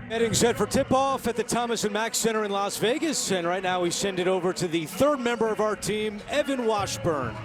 Getting set for tip-off at the Thomas & Mack Center in Las Vegas. And right now we send it over to the third member of our team, Evan Washburn.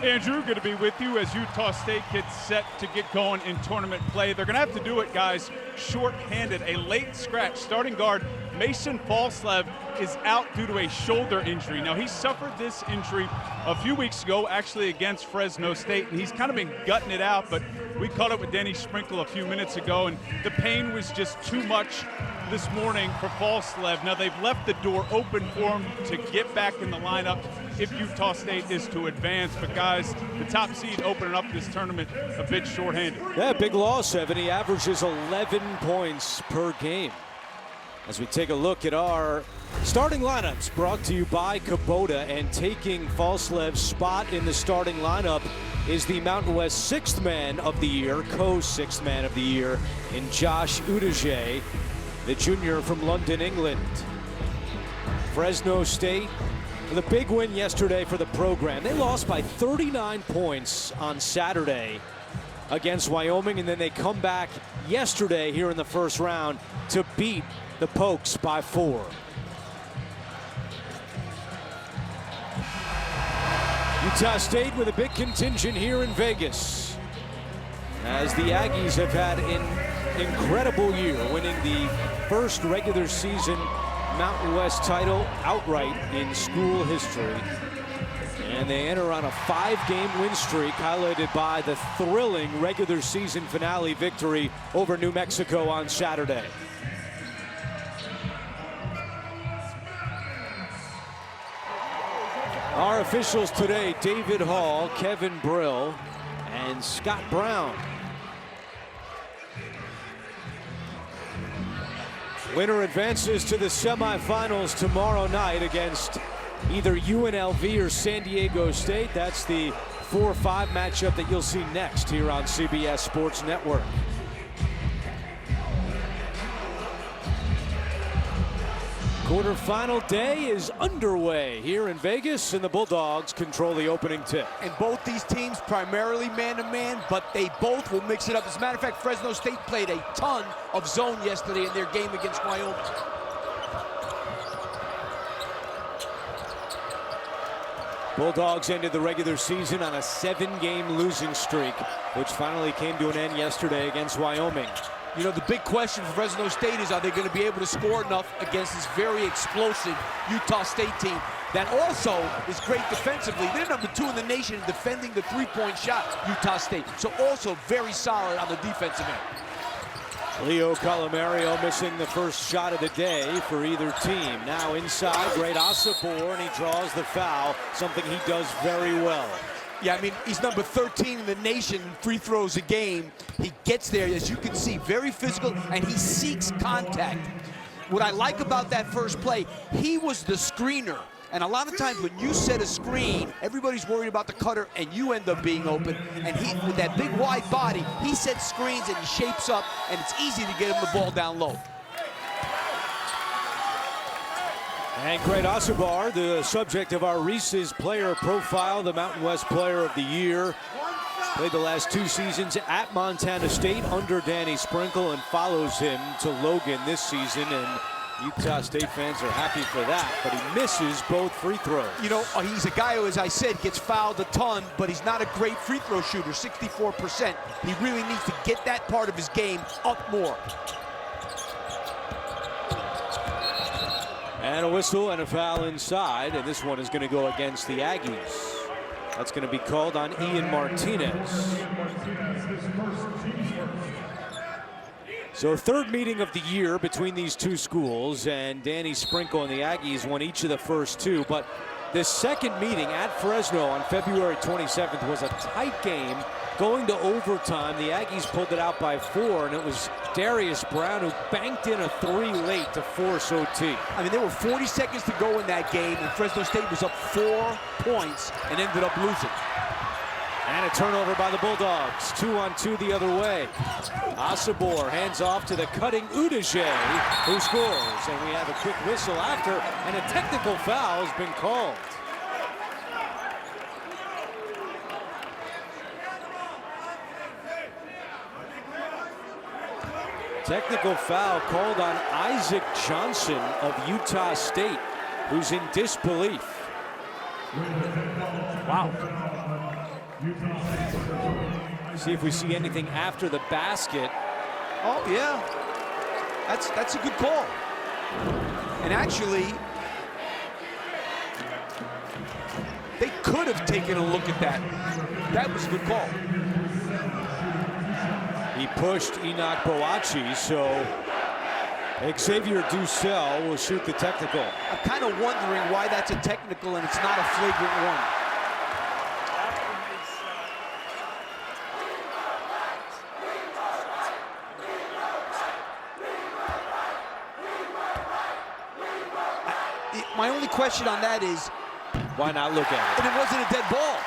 Andrew, good to be with you as Utah State gets set to get going in tournament play. They're going to have to do it, guys, short-handed. A late scratch. Starting guard Mason Falslev is out due to a shoulder injury. Now, he suffered this injury a few weeks ago, actually against Fresno State, and he's kind of been gutting it out, but we caught up with Danny Sprinkle a few minutes ago, and the pain was just too much this morning for Falslev. Now, they've left the door open for him to get back in the lineup if Utah State is to advance. But, guys, the top seed opening up this tournament a bit shorthanded. Yeah, big loss, Evan. He averages 11 points per game. As we take a look at our starting lineups, brought to you by Kubota, and taking Falslev's spot in the starting lineup is the Mountain West Sixth Man of the Year, co-Sixth Man of the Year, in Josh Udajay, the junior from London, England. Fresno State with a big win yesterday for the program. They lost by 39 points on Saturday against Wyoming, and then they come back yesterday here in the first round to beat the Pokes by 4. Utah State with a big contingent here in Vegas, as the Aggies have had an incredible year, winning the first regular season Mountain West title outright in school history. And they enter on a 5-game win streak, highlighted by the thrilling regular season finale victory over New Mexico on Saturday. Our officials today, David Hall, Kevin Brill, and Scott Brown. Winner advances to the semifinals tomorrow night against either UNLV or San Diego State. That's the 4-5 matchup that you'll see next here on CBS Sports Network. Quarterfinal day is underway here in Vegas, and the Bulldogs control the opening tip. And both these teams primarily man-to-man, but they both will mix it up. As a matter of fact, Fresno State played a ton of zone yesterday in their game against Wyoming. Bulldogs ended the regular season on a 7-game losing streak, which finally came to an end yesterday against Wyoming. You know, the big question for Fresno State is, are they going to be able to score enough against this very explosive Utah State team that also is great defensively? They're number 2 in the nation in defending the three-point shot, Utah State. So also very solid on the defensive end. Leo Colomario missing the first shot of the day for either team. Now inside, great Asabor, and he draws the foul, something he does very well. Yeah, I mean, he's number 13 in the nation in free throws a game. He gets there, as you can see, very physical, and he seeks contact. What I like about that first play, he was the screener. And a lot of times when you set a screen, everybody's worried about the cutter, and you end up being open. And he, with that big wide body, he sets screens and he shapes up, and it's easy to get him the ball down low. And great Asabar, the subject of our Reese's player profile, the Mountain West Player of the Year. Played the last 2 seasons at Montana State under Danny Sprinkle, and follows him to Logan this season. And Utah State fans are happy for that, but he misses both free throws. You know, he's a guy who, as I said, gets fouled a ton, but he's not a great free throw shooter, 64%. He really needs to get that part of his game up more. And a whistle and a foul inside, and this one is going to go against the Aggies. That's going to be called on Ian Martinez. So third meeting of the year between these two schools, and Danny Sprinkle and the Aggies won each of the first 2. But this second meeting at Fresno on February 27th was a tight game. Going to overtime, the Aggies pulled it out by 4, and it was Darius Brown who banked in a 3 late to force OT. I mean, there were 40 seconds to go in that game, and Fresno State was up 4 points and ended up losing. And a turnover by the Bulldogs. 2-on-2 the other way. Asabor hands off to the cutting Udajay, who scores. And we have a quick whistle after, and a technical foul has been called. Technical foul called on Isaac Johnson of Utah State, who's in disbelief. Wow. See if we see anything after the basket. Oh, yeah. That's a good call. And actually, they could have taken a look at that. That was a good call. He pushed Enoch Boakye, so Xavier Dussel will shoot the technical. I'm kind of wondering why that's a technical and it's not a flagrant one. My only question on that is, why not look at it? and it wasn't a dead ball.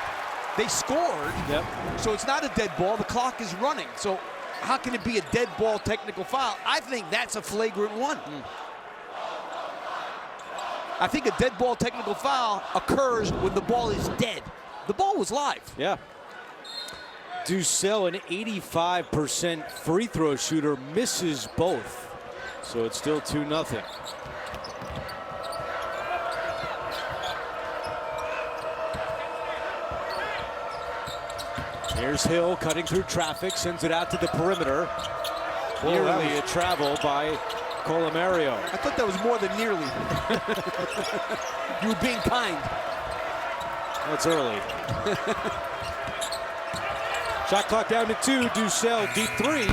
They scored, Yep. so it's not a dead ball. The clock is running. So how can it be a dead ball technical foul? I think that's a flagrant one. I think a dead ball technical foul occurs when the ball is dead. The ball was live. Yeah. Dussel, an 85% free throw shooter, misses both. So it's still 2-0. Here's Hill cutting through traffic, sends it out to the perimeter. Nearly a travel by Colomario. I thought that was more than nearly. You were being kind. That's early. Shot clock down to 2. Dussel, deep 3.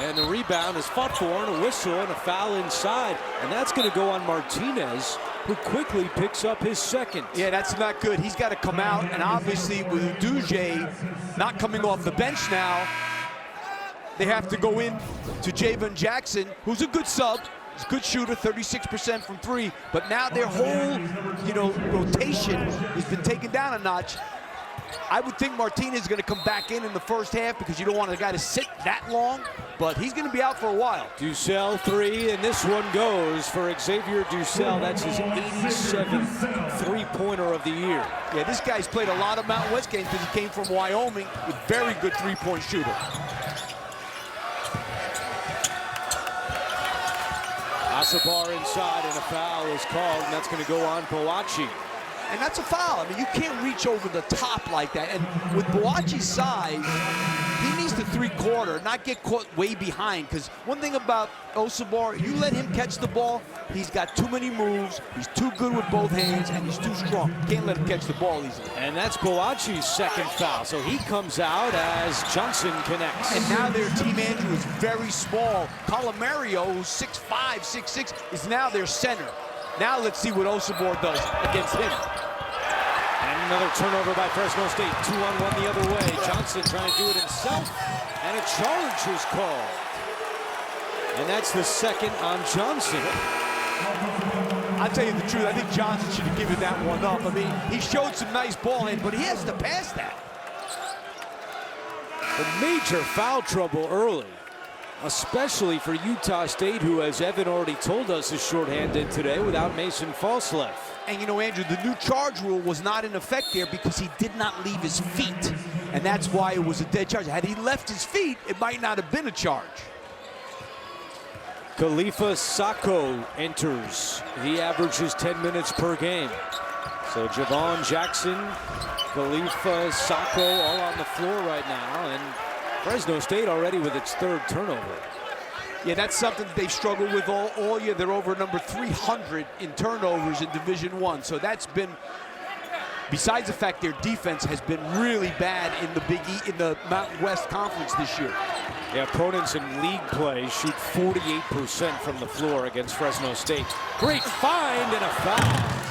And the rebound is fought for, and a whistle and a foul inside. And that's going to go on Martinez, who quickly picks up his second. Yeah, that's not good. He's got to come out, and obviously with Duje not coming off the bench now, they have to go in to Javon Jackson, who's a good sub. He's a good shooter, 36% from 3. But now their whole, rotation has been taken down a notch. I would think Martinez is going to come back in the first half because you don't want a guy to sit that long, but he's going to be out for a while. Dussel 3, and this one goes for Xavier Dussel. That's his 87th three-pointer of the year. Yeah, this guy's played a lot of Mountain West games because he came from Wyoming, a very good three-point shooter. Asabar inside, and a foul is called, and that's going to go on Boakye. And that's a foul. I mean, you can't reach over the top like that. And with Boakye's size, he needs to three-quarter, not get caught way behind. Because one thing about Osabar, you let him catch the ball, he's got too many moves, he's too good with both hands, and he's too strong. Can't let him catch the ball easily. And that's Boakye's second foul. So he comes out as Johnson connects. And now their team, Andrew, is very small. Colomario, who's 6'5", 6'6", is now their center. Now let's see what Osabar does against him. And another turnover by Fresno State. 2-on-1 the other way. Johnson trying to do it himself. And a charge is called. And that's the second on Johnson. I'll tell you the truth, I think Johnson should have given that one up. I mean, he showed some nice ball hand, but he has to pass that. The major foul trouble early, especially for Utah State, who, as Evan already told us, is shorthanded today without Mason Falslev. And Andrew, the new charge rule was not in effect there because he did not leave his feet. And that's why it was a dead charge. Had he left his feet, it might not have been a charge. Khalifa Sacco enters. He averages 10 minutes per game. So Javon Jackson, Khalifa Sacco all on the floor right now. And Fresno State already with its third turnover. Yeah, that's something that they've struggled with all year. They're over number 300 in turnovers in Division I. So that's been, besides the fact their defense has been really bad in the Big E, in the Mountain West Conference this year. Yeah, opponents in league play shoot 48% from the floor against Fresno State. Great find and a foul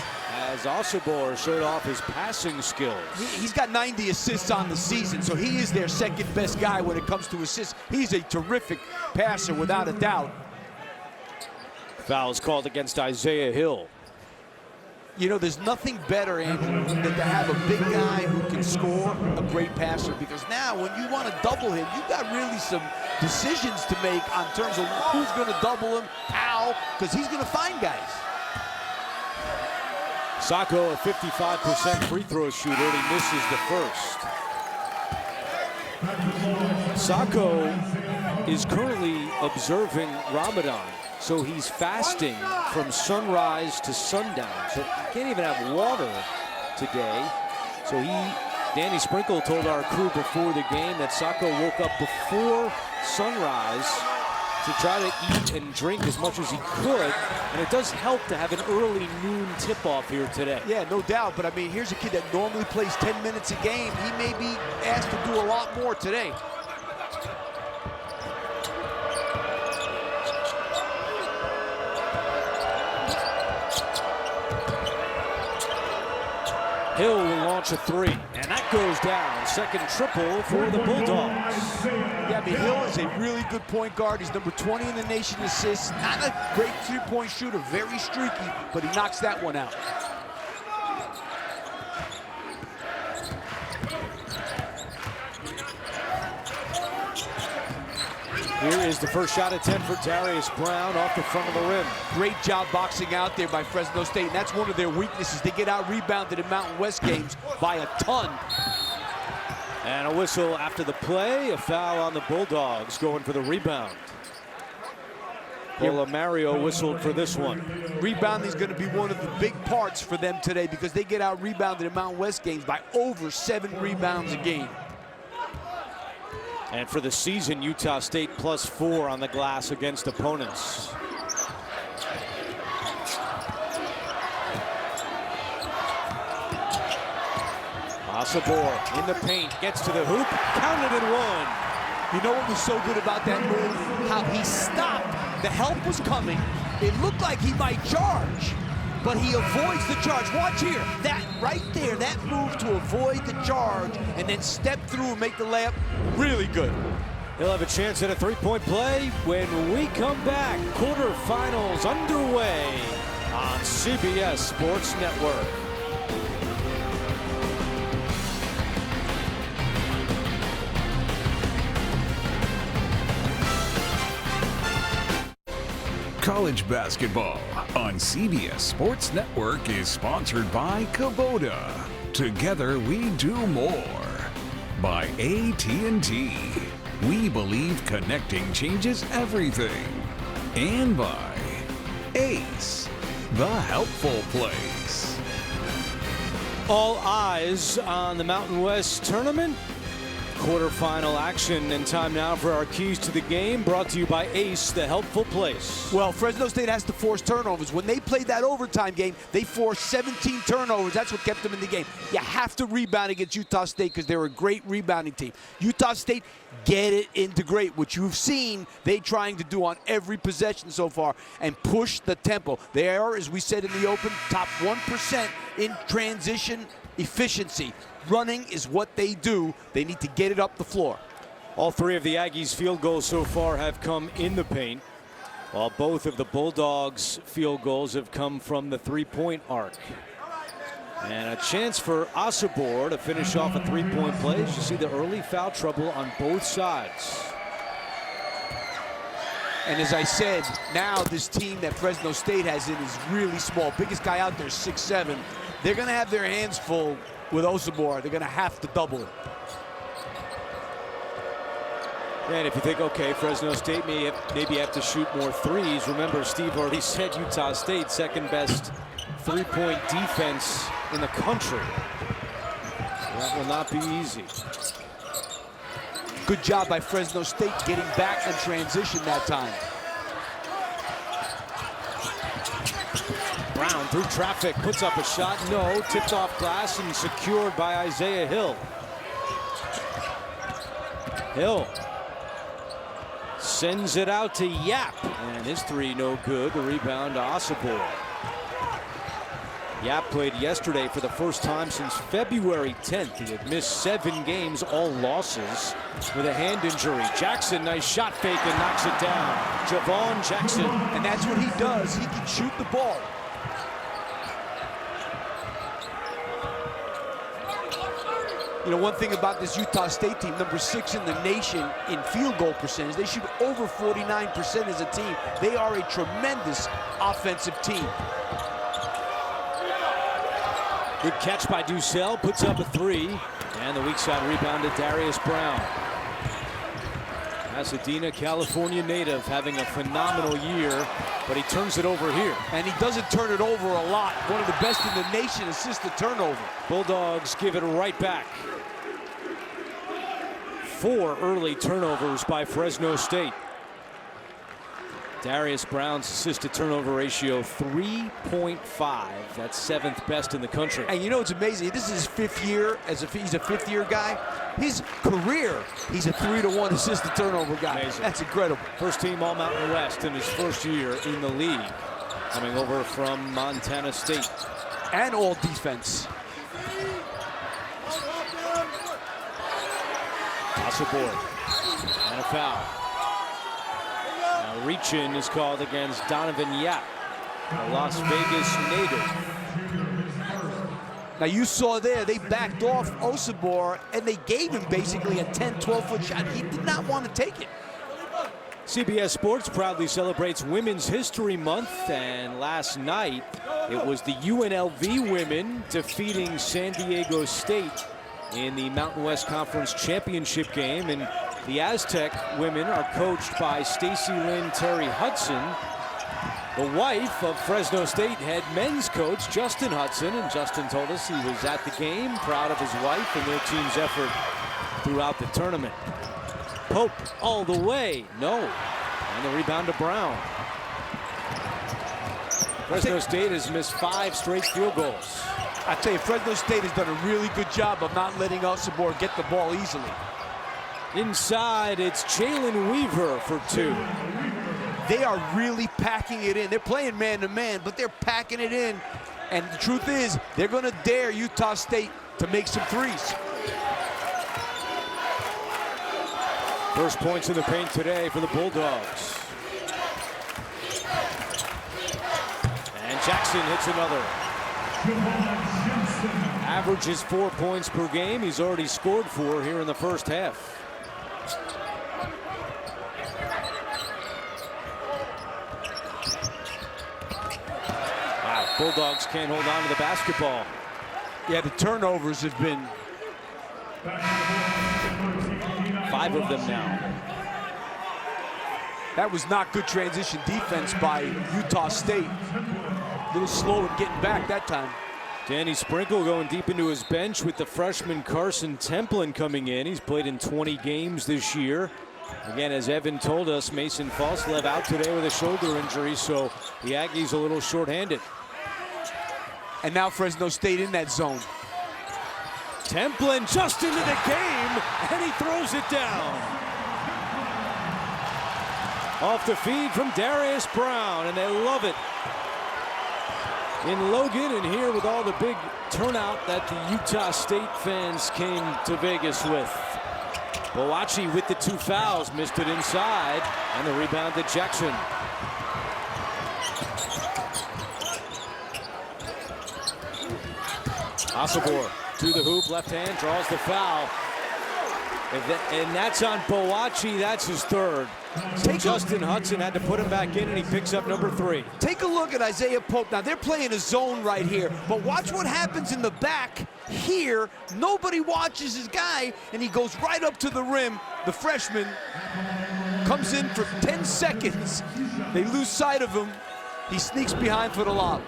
as Osabar showed off his passing skills. He's got 90 assists on the season, so he is their second best guy when it comes to assists. He's a terrific passer without a doubt. Foul is called against Isaiah Hill. There's nothing better, Andrew, than to have a big guy who can score, a great passer, because now when you want to double him, you've got really some decisions to make on terms of who's going to double him, how, because he's going to find guys. Sacco, a 55% free throw shooter, and he misses the first. Sacco is currently observing Ramadan. So he's fasting from sunrise to sundown. So he can't even have water today. So Danny Sprinkle told our crew before the game that Sacco woke up before sunrise to try to eat and drink as much as he could. And it does help to have an early noon tip-off here today. Yeah, no doubt. But, I mean, here's a kid that normally plays 10 minutes a game. He may be asked to do a lot more today. Hill will launch a three, and that goes down. Second triple for the Bulldogs. Yeah, I mean, Hill is a really good point guard. He's number 20 in the nation assists. Not a great three-point shooter, very streaky, but he knocks that one out. Here is the first shot attempt for Darius Brown off the front of the rim. Great job boxing out there by Fresno State, and that's one of their weaknesses. They get out-rebounded in Mountain West games by a ton. And a whistle after the play, a foul on the Bulldogs going for the rebound. Paula Mario whistled for this one. Rebounding is going to be one of the big parts for them today because they get out-rebounded in Mountain West games by over 7 rebounds a game. And for the season, Utah State +4 on the glass against opponents. Asabor in the paint, gets to the hoop, counted and one. You know what was so good about that move? How he stopped. The help was coming. It looked like he might charge, but he avoids the charge. Watch here, that right there, that move to avoid the charge and then step through and make the layup, really good. He'll have a chance at a three-point play when we come back. Quarterfinals underway on CBS Sports Network. College basketball on CBS Sports Network is sponsored by Kubota. Together we do more. By AT&T. We believe connecting changes everything. And by Ace, the helpful place. All eyes on the Mountain West tournament. Quarterfinal action, and time now for our keys to the game, brought to you by Ace, the helpful place. Well, Fresno State has to force turnovers. When they played that overtime game, they forced 17 turnovers. That's what kept them in the game. You have to rebound against Utah State because they're a great rebounding team. Utah State, get it into great, which you've seen they trying to do on every possession so far, and push the tempo. They are, as we said in the open, top 1% in transition efficiency. Running is what they do. They need to get it up the floor. All three of the Aggies' field goals so far have come in the paint, while both of the Bulldogs' field goals have come from the three-point arc. And a chance for Asabor to finish off a three-point play. As you see the early foul trouble on both sides. And as I said, now this team that Fresno State has in is really small. Biggest guy out there is 6'7". They're going to have their hands full with Asabor. They're going to have to double it. And if you think, okay, Fresno State maybe have to shoot more threes, remember Steve already said Utah State second best three-point defense in the country. That will not be easy. Good job by Fresno State getting back in transition that time. Brown through traffic, puts up a shot, no, tipped off glass and secured by Isaiah Hill. Hill sends it out to Yap, and his three no good. The rebound to Asabor. Yap played yesterday for the first time since February 10th. He had missed 7 games, all losses, with a hand injury. Jackson, nice shot fake and knocks it down. Javon Jackson. And that's what he does. He can shoot the ball. You know, one thing about this Utah State team, number 6 in the nation in field goal percentage, they shoot over 49% as a team. They are a tremendous offensive team. Good catch by Ducell, puts up a 3, and the weak side rebound to Darius Brown. Pasadena, California native, having a phenomenal year, but he turns it over here. And he doesn't turn it over a lot. One of the best in the nation assists the turnover. Bulldogs give it right back. 4 early turnovers by Fresno State. Darius Brown's assist to turnover ratio 3.5. That's 7th best in the country. And you know it's amazing. This is his 5th year he's a 5th-year guy. His career, he's a 3-to-1 assist to turnover guy. Amazing. That's incredible. First team All-Mountain West in his first year in the league, coming over from Montana State. And all defense. Toss aboard. And a foul. Now reach-in is called against Donovan Yap, a Las Vegas native. Now you saw there, they backed off Osabor, and they gave him basically a 10, 12-foot shot. He did not want to take it. CBS Sports proudly celebrates Women's History Month, and last night it was the UNLV women defeating San Diego State in the Mountain West Conference Championship game. And the Aztec women are coached by Stacy Lynn Terry Hudson, the wife of Fresno State head men's coach Justin Hudson. And Justin told us he was at the game, proud of his wife and their team's effort throughout the tournament. Pope all the way, no. And the rebound to Brown. Fresno State has missed 5 straight field goals. I tell you, Fresno State has done a really good job of not letting Osabor get the ball easily. Inside, it's Jalen Weaver for 2. They are really packing it in. They're playing man-to-man, but they're packing it in. And the truth is, they're going to dare Utah State to make some threes. First points in the paint today for the Bulldogs. And Jackson hits another. Averages 4 points per game. He's already scored 4 here in the first half. Wow, Bulldogs can't hold on to the basketball. Yeah, the turnovers have been 5 of them now. That was not good transition defense by Utah State. A little slow in getting back that time. Danny Sprinkle going deep into his bench with the freshman Carson Templin coming in. He's played in 20 games this year. Again, as Evan told us, Mason Falslev out today with a shoulder injury, so the Aggies a little shorthanded. And now Fresno State in that zone. Templin just into the game, and he throws it down. Off the feed from Darius Brown, and they love it in Logan, and here with all the big turnout that the Utah State fans came to Vegas with. Boachi with the 2 fouls, missed it inside, and the rebound to Jackson. Osabor to the hoop, left hand, draws the foul. And that's on Boachi, that's his 3rd. So Justin Hudson had to put him back in, and he picks up number 3. Take a look at Isaiah Pope. Now, they're playing a zone right here, but watch what happens in the back here. Nobody watches his guy, and he goes right up to the rim. The freshman comes in for 10 seconds. They lose sight of him. He sneaks behind for the lob.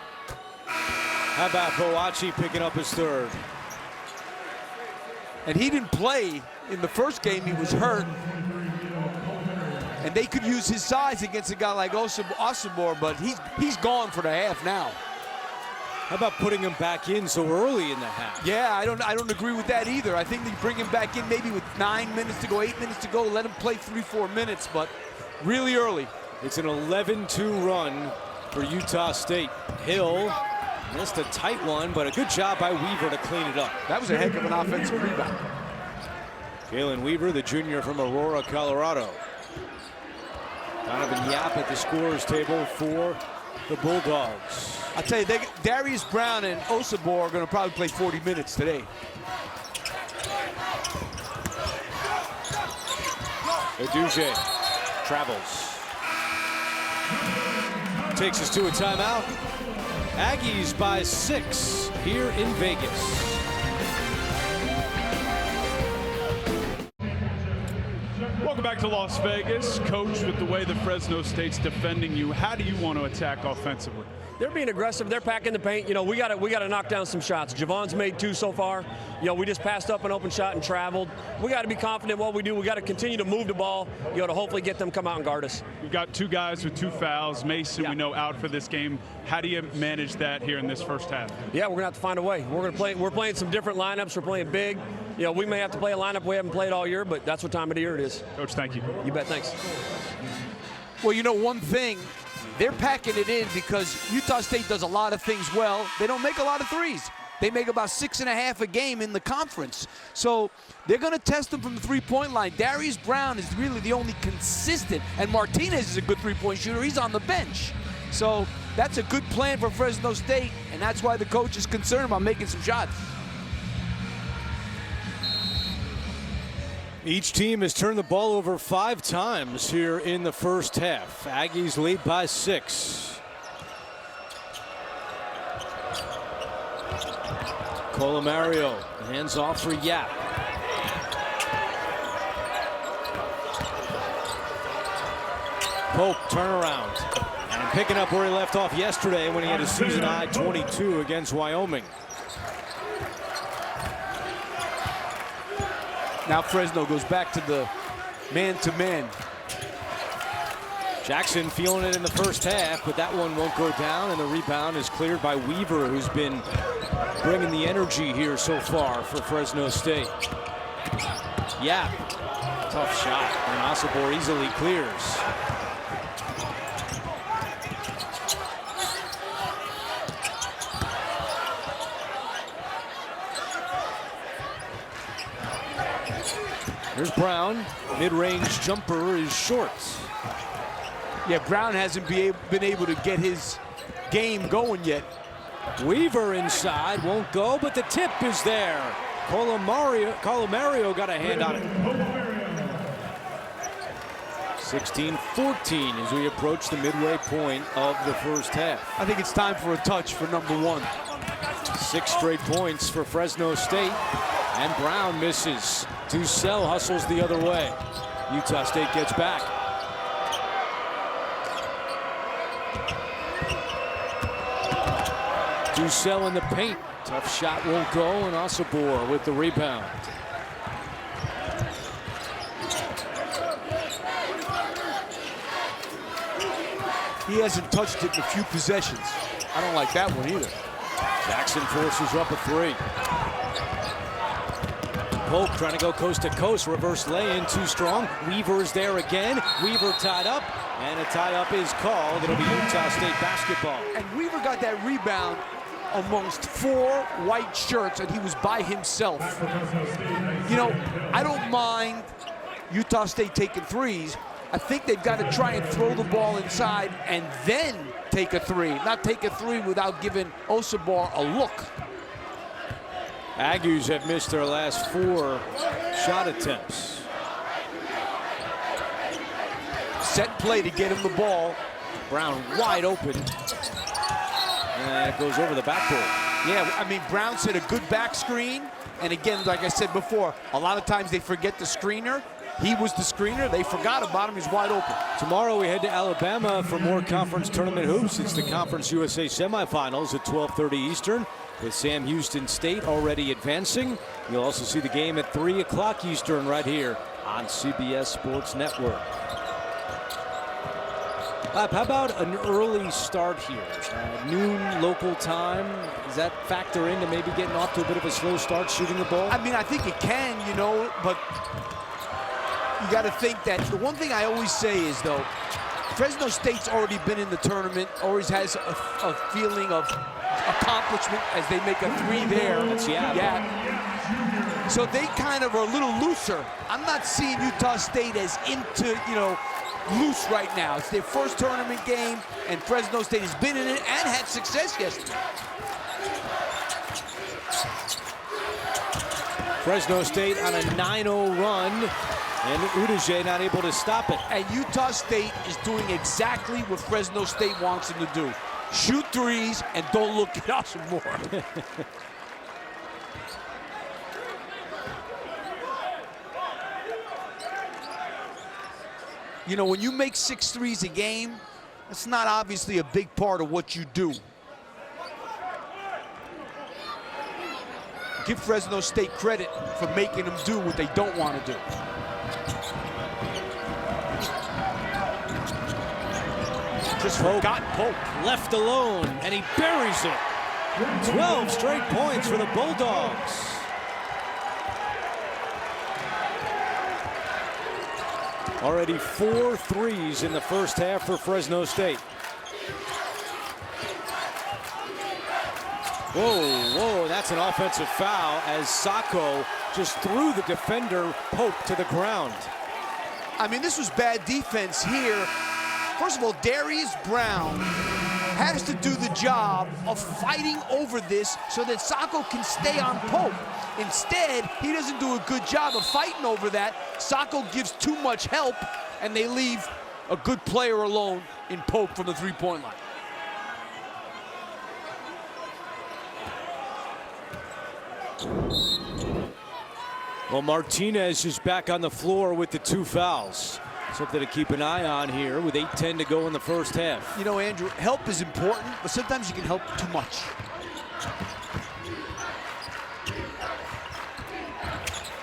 How about Boachi picking up his 3rd? And he didn't play in the first game. He was hurt. And they could use his size against a guy like Osabor, but he's gone for the half now. How about putting him back in so early in the half? Yeah, I don't agree with that either. I think they bring him back in maybe with 9 minutes to go, 8 minutes to go, let him play 3-4 minutes, but really early. It's an 11-2 run for Utah State. Hill missed a tight one, but a good job by Weaver to clean it up. That was a heck of an offensive rebound. Jalen Weaver, the junior from Aurora, Colorado. Donovan Yap at the scorer's table for the Bulldogs. I'll tell you, Darius Brown and Osabor are going to probably play 40 minutes today. Eduje travels. Takes us to a timeout. Aggies by 6 here in Vegas. Welcome back back to Las Vegas. Coach, with the way that Fresno State's defending you, how do you want to attack offensively? They're being aggressive. They're packing the paint. You know, we got to knock down some shots. Javon's made 2 so far. You know, we just passed up an open shot and traveled. We got to be confident in what we do. We got to continue to move the ball, you know, to hopefully get them come out and guard us. We've got 2 guys with 2 fouls. Mason, Yeah. we know, out for this game. How do you manage that here in this first half? Yeah, we're gonna have to find a way. We're playing some different lineups. We're playing big. You know, we may have to play a lineup we haven't played all year, but that's what time of the year it is. Coach, thank you. You bet. Thanks. Well, you know one thing, they're packing it in because Utah State does a lot of things well. They don't make a lot of threes. They make about 6.5 a game in the conference. So they're going to test them from the three-point line. Darius Brown is really the only consistent, and Martinez is a good three-point shooter. He's on the bench. So that's a good plan for Fresno State, and that's why the coach is concerned about making some shots. Each team has turned the ball over 5 times here in the first half. Aggies lead by 6. Colomario hands off for Yap. Pope turnaround and picking up where he left off yesterday when he had a season high 22 against Wyoming. Now Fresno goes back to the man-to-man. Jackson feeling it in the first half, but that one won't go down, and the rebound is cleared by Weaver, who's been bringing the energy here so far for Fresno State. Yeah, tough shot, and Osibor easily clears. Here's Brown. Mid-range jumper is short. Yeah, Brown hasn't been able to get his game going yet. Weaver inside, won't go, but the tip is there. Colomario got a hand on it. 16-14 as we approach the midway point of the first half. I think it's time for a touch for number 1. 6 straight points for Fresno State, and Brown misses. Dussel hustles the other way. Utah State gets back. Dussel in the paint. Tough shot won't go, and Osibor with the rebound. He hasn't touched it in a few possessions. I don't like that one either. Jackson forces up a 3. Pope trying to go coast to coast. Reverse lay-in, too strong. Weaver is there again. Weaver tied up, and a tie-up is called. It'll be Utah State basketball. And Weaver got that rebound amongst 4 white shirts, and he was by himself. You know, I don't mind Utah State taking threes. I think they've got to try and throw the ball inside and then take a 3. Not take a 3 without giving Osibor a look. Aggies have missed their last 4 shot attempts. Set play to get him the ball. Brown wide open. And it goes over the backboard. Yeah, I mean, Brown set a good back screen. And again, like I said before, a lot of times they forget the screener. He was the screener. They forgot about him. He's wide open. Tomorrow we head to Alabama for more conference tournament hoops. It's the Conference USA semifinals at 12:30 Eastern. With Sam Houston State already advancing. You'll also see the game at 3 o'clock Eastern right here on CBS Sports Network. Bob, how about an early start here? Noon local time. Does that factor into maybe getting off to a bit of a slow start shooting the ball? I mean, I think it can, you know, but you got to think that the one thing I always say is, though, Fresno State's already been in the tournament, always has a feeling of accomplishment as they make a 3 there. That's yeah. So they kind of are a little looser. I'm not seeing Utah State as into, you know, loose right now. It's their first tournament game, and Fresno State has been in it and had success yesterday. Fresno State on a 9-0 run, and Udije not able to stop it. And Utah State is doing exactly what Fresno State wants them to do. Shoot threes and don't look at us more. You know, when you make 6 threes a game, it's not obviously a big part of what you do. Give Fresno State credit for making them do what they don't want to do. Just forgot Pope. Left alone, and he buries it. 12 straight points for the Bulldogs. Already 4 threes in the first half for Fresno State. Whoa, that's an offensive foul as Sacco just threw the defender Pope to the ground. I mean, this was bad defense here. First of all, Darius Brown has to do the job of fighting over this so that Sacco can stay on Pope. Instead, he doesn't do a good job of fighting over that. Sacco gives too much help, and they leave a good player alone in Pope from the three-point line. Well, Martinez is back on the floor with the 2 fouls. Something to keep an eye on here with 8:10 to go in the first half. You know, Andrew, help is important, but sometimes you can help too much.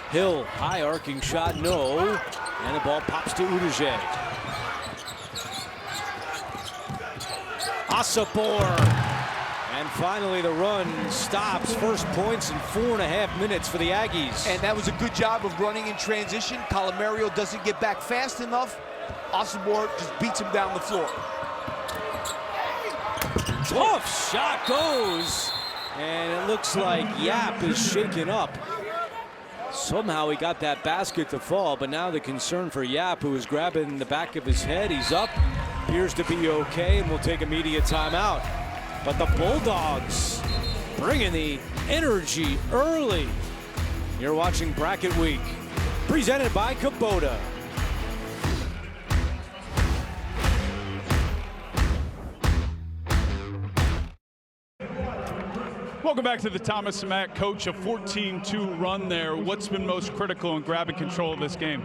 Hill, high arcing shot, no. And the ball pops to Udeze. Asapor. And finally the run stops. First points in 4.5 minutes for the Aggies. And that was a good job of running in transition. Colomario doesn't get back fast enough. Asapor just beats him down the floor. Tough shot goes. And it looks like Yap is shaken up. Somehow he got that basket to fall, but now the concern for Yap, who is grabbing the back of his head, he's up, appears to be okay, and will take immediate timeout. But the Bulldogs bringing the energy early. You're watching Bracket Week, presented by Kubota. Welcome back to the Thomas and Mack. Coach, a 14-2 run there. What's been most critical in grabbing control of this game?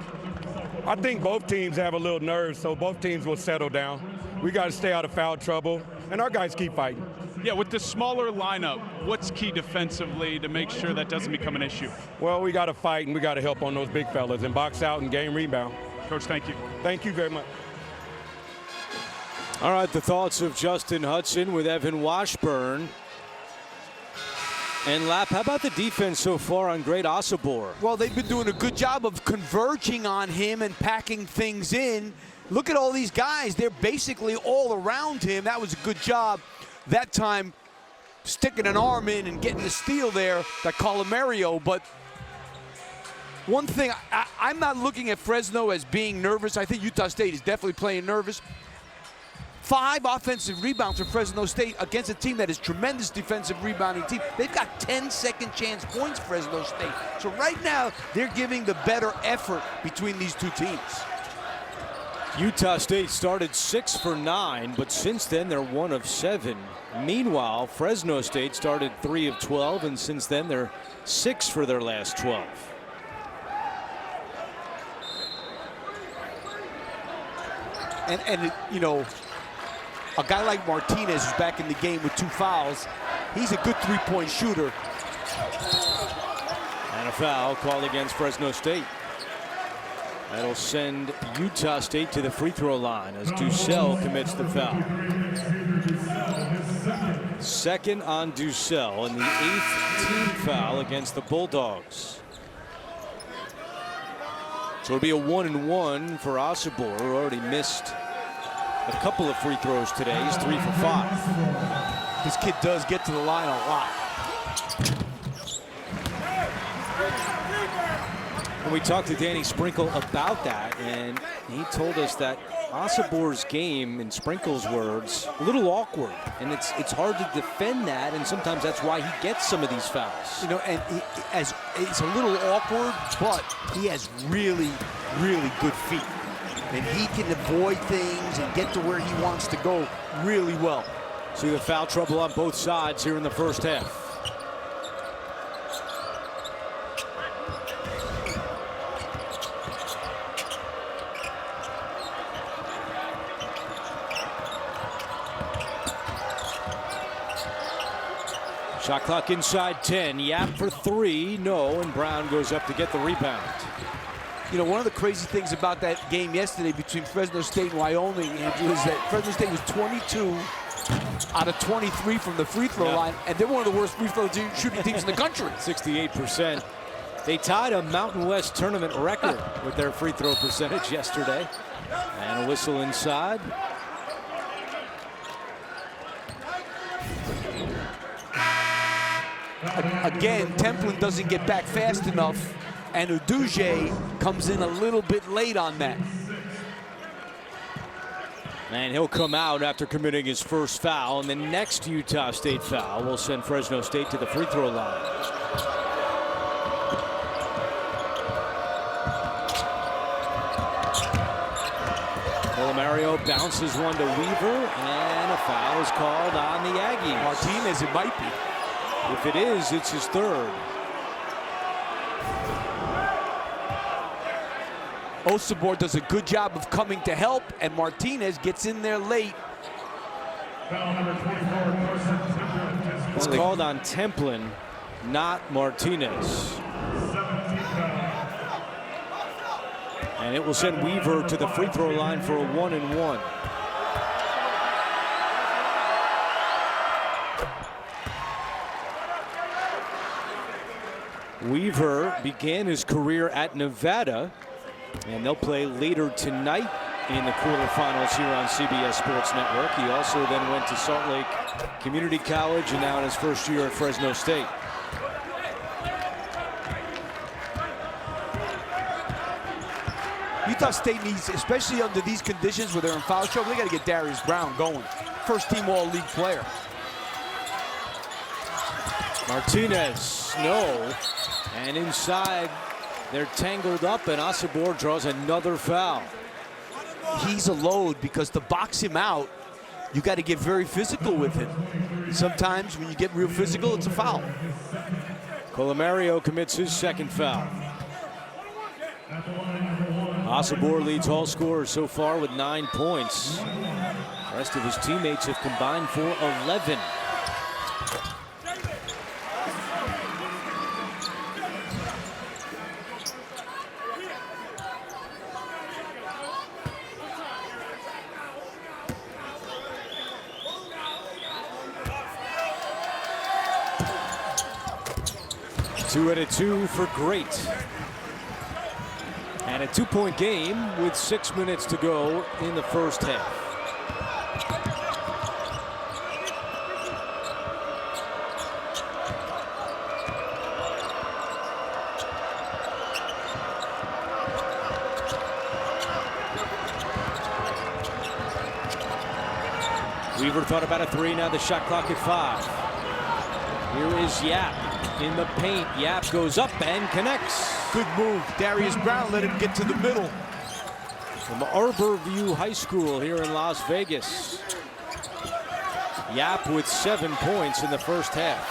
I think both teams have a little nerves, so both teams will settle down. We got to stay out of foul trouble, and our guys keep fighting. Yeah, with the smaller lineup, what's key defensively to make sure that doesn't become an issue? Well, we got to fight, and we got to help on those big fellas and box out and game rebound. Coach, thank you. Thank you very much. All right, the thoughts of Justin Hudson with Evan Washburn. And Lap, how about the defense so far on Great Asapor? Well, they've been doing a good job of converging on him and packing things in. Look at all these guys. They're basically all around him. That was a good job that time, sticking an arm in and getting the steal there, that Colomario. But one thing, I'm not looking at Fresno as being nervous. I think Utah State is definitely playing nervous. 5 offensive rebounds for Fresno State against a team that is tremendous defensive rebounding team. They've got 10 second chance points, Fresno State. So right now, they're giving the better effort between these two teams. Utah State started 6 for 9, but since then they're 1 of 7. Meanwhile, Fresno State started 3 of 12, and since then they're 6 for their last 12. And you know, a guy like Martinez who's back in the game with 2 fouls, he's a good three-point shooter. And a foul called against Fresno State. That'll send Utah State to the free throw line as Ducell commits the foul. Second on Ducell, and the 8th team foul against the Bulldogs. So it'll be a 1-and-1 for Asapor, who already missed a couple of free throws today. He's 3 for 5. This kid does get to the line a lot. And we talked to Danny Sprinkle about that, and he told us that Asapor's game, in Sprinkle's words, a little awkward, and it's hard to defend that, and sometimes that's why he gets some of these fouls. You know, and it's a little awkward, but he has really, really good feet. And he can avoid things and get to where he wants to go really well. See the foul trouble on both sides here in the first half. Shot clock inside 10. Yap for 3, no, and Brown goes up to get the rebound. You know, one of the crazy things about that game yesterday between Fresno State and Wyoming, Andrew, is that Fresno State was 22 out of 23 from the free throw line, and they're one of the worst free throw shooting teams in the country. 68%. They tied a Mountain West tournament record with their free throw percentage yesterday. And a whistle inside. Again, Templin doesn't get back fast enough, and Uduje comes in a little bit late on that. And he'll come out after committing his first foul, and the next Utah State foul will send Fresno State to the free throw line. Mario bounces one to Weaver, and a foul is called on the Aggies. Martinez, it might be. If it is, it's his third. Osabor does a good job of coming to help, and Martinez gets in there late. It's called on Templin, not Martinez. And it will send Weaver to the free throw line for a 1-and-1. Weaver began his career at Nevada, and they'll play later tonight in the quarterfinals here on CBS Sports Network. He also then went to Salt Lake Community College and now in his first year at Fresno State. Utah State needs, especially under these conditions where they're in foul trouble, they got to get Darius Brown going. First team all-league player. Martinez, no. And inside, they're tangled up, and Osabor draws another foul. He's a load because to box him out, you got to get very physical with him. Sometimes when you get real physical, it's a foul. Colomario commits his second foul. Osabor leads all scorers so far with 9 points. The rest of his teammates have combined for 11. Two and a 2 for Great. And a 2-point game with 6 minutes to go in the first half. Weaver thought about a 3, now the shot clock at 5. Here is Yap in the paint. Yap goes up and connects. Good move. Darius Brown let him get to the middle. From Arborview High School here in Las Vegas. Yap with 7 points in the first half.